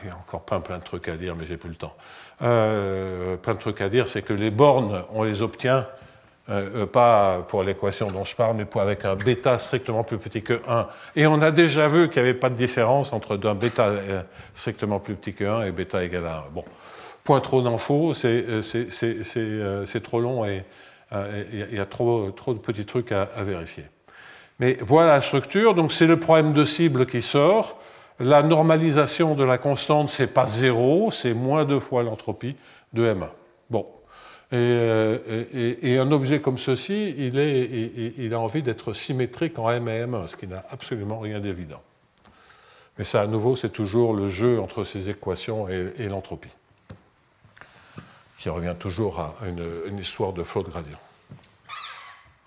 Il y a encore plein de trucs à dire, mais j'ai plus le temps. Plein de trucs à dire, c'est que les bornes, on les obtient pas pour l'équation dont je parle, mais avec un bêta strictement plus petit que 1. Et on a déjà vu qu'il n'y avait pas de différence entre un bêta strictement plus petit que 1 et bêta égale à 1. Bon. Point trop d'infos, c'est trop long et il y a trop de petits trucs à vérifier. Mais voilà la structure, donc c'est le problème de cible qui sort. La normalisation de la constante, c'est pas 0, c'est moins 2 fois l'entropie de M1. Bon. Et un objet comme ceci, il a envie d'être symétrique en M et M1, ce qui n'a absolument rien d'évident. Mais ça, à nouveau, c'est toujours le jeu entre ces équations et l'entropie, qui revient toujours à une histoire de flot de gradient.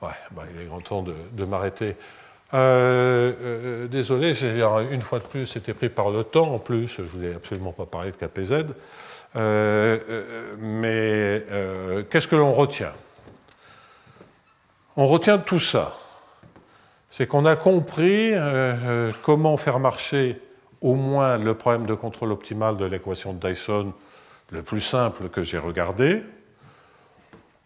Ouais, il est grand temps de m'arrêter. Désolé, une fois de plus, c'était pris par le temps. En plus, je ne vous ai absolument pas parlé de KPZ. Mais qu'est-ce que l'on retient? On retient tout ça. C'est qu'on a compris comment faire marcher au moins le problème de contrôle optimal de l'équation de Dyson, le plus simple que j'ai regardé.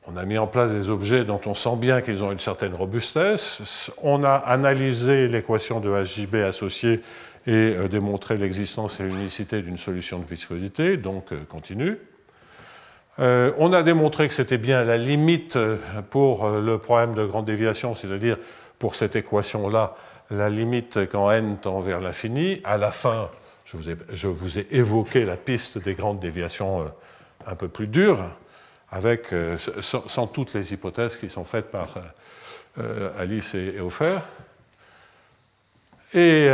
On a mis en place des objets dont on sent bien qu'ils ont une certaine robustesse. On a analysé l'équation de HJB associée et démontré l'existence et l'unicité d'une solution de viscosité, donc continue. On a démontré que c'était bien la limite pour le problème de grande déviation, c'est-à-dire pour cette équation-là, la limite quand n tend vers l'infini. À la fin, je vous ai évoqué la piste des grandes déviations un peu plus dures, sans toutes les hypothèses qui sont faites par Alice et Hofer. Et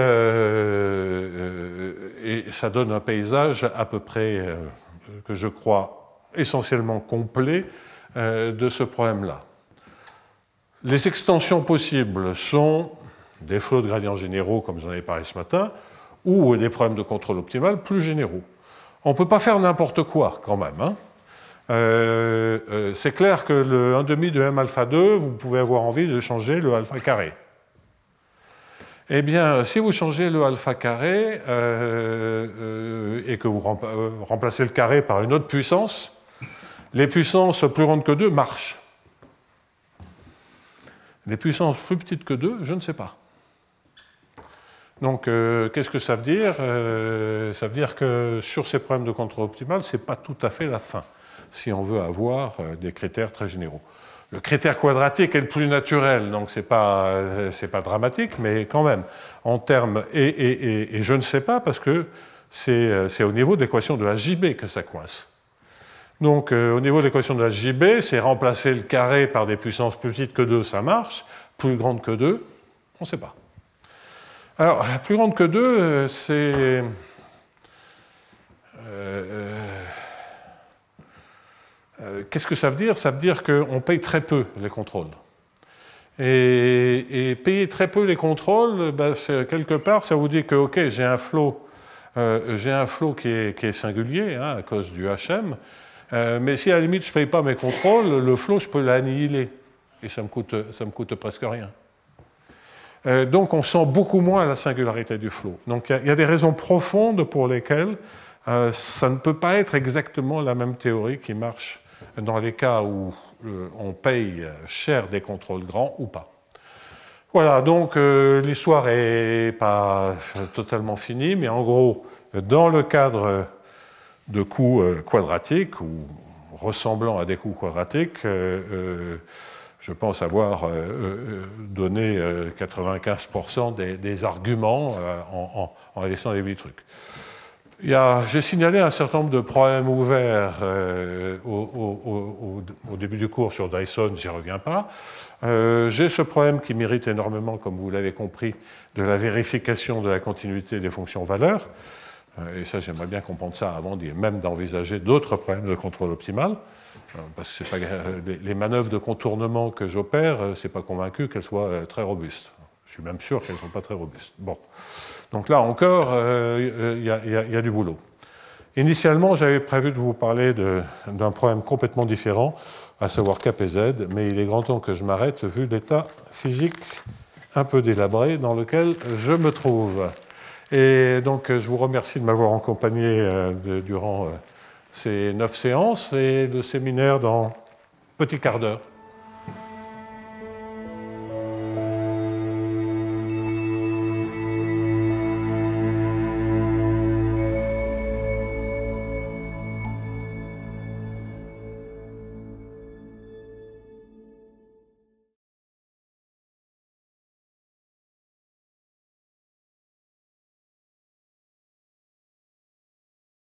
ça donne un paysage à peu près, que je crois, essentiellement complet de ce problème-là. Les extensions possibles sont des flots de gradients généraux, comme j'en ai parlé ce matin, ou des problèmes de contrôle optimal plus généraux. On ne peut pas faire n'importe quoi, quand même. Hein. C'est clair que le 1,5 de M alpha 2, vous pouvez avoir envie de changer le alpha carré. Eh bien, si vous changez le alpha carré et que vous remplacez le carré par une autre puissance, les puissances plus grandes que 2 marchent. Les puissances plus petites que 2, je ne sais pas. Donc, qu'est-ce que ça veut dire? Ça veut dire que sur ces problèmes de contrôle optimal, ce n'est pas tout à fait la fin, si on veut avoir des critères très généraux. Le critère quadratique est le plus naturel, donc ce n'est pas dramatique, mais quand même, en termes... Et je ne sais pas, parce que c'est au niveau de l'équation de la JB que ça coince. Donc, au niveau de l'équation de la JB, c'est remplacer le carré par des puissances plus petites que 2, ça marche. Plus grande que 2, on ne sait pas. Alors, plus grande que 2, c'est... qu'est-ce que ça veut dire? Ça veut dire qu'on paye très peu les contrôles. Et payer très peu les contrôles, ben, quelque part, ça vous dit que, OK, j'ai un flot qui est singulier, hein, à cause du HM, mais si à la limite je ne paye pas mes contrôles, le flot, je peux l'annihiler. Et ça me coûte presque rien. Donc on sent beaucoup moins la singularité du flot. Donc il y a des raisons profondes pour lesquelles ça ne peut pas être exactement la même théorie qui marche dans les cas où on paye cher des contrôles grands ou pas. Voilà, donc l'histoire n'est pas totalement finie, mais en gros, dans le cadre de coûts quadratiques ou ressemblant à des coûts quadratiques, je pense avoir donné 95% des arguments en laissant les 8 trucs. J'ai signalé un certain nombre de problèmes ouverts au début du cours sur Dyson, j'y reviens pas. J'ai ce problème qui mérite énormément, comme vous l'avez compris, de la vérification de la continuité des fonctions valeurs. Et ça, j'aimerais bien comprendre ça avant même d'envisager d'autres problèmes de contrôle optimal. Parce que les manœuvres de contournement que j'opère, je ne suis pas convaincu qu'elles soient très robustes. Je suis même sûr qu'elles ne sont pas très robustes. Bon. Donc là encore, il y a du boulot. Initialement, j'avais prévu de vous parler d'un problème complètement différent, à savoir KPZ, mais il est grand temps que je m'arrête vu l'état physique un peu délabré dans lequel je me trouve. Et donc, je vous remercie de m'avoir accompagné durant ces 9 séances et le séminaire dans un petit quart d'heure.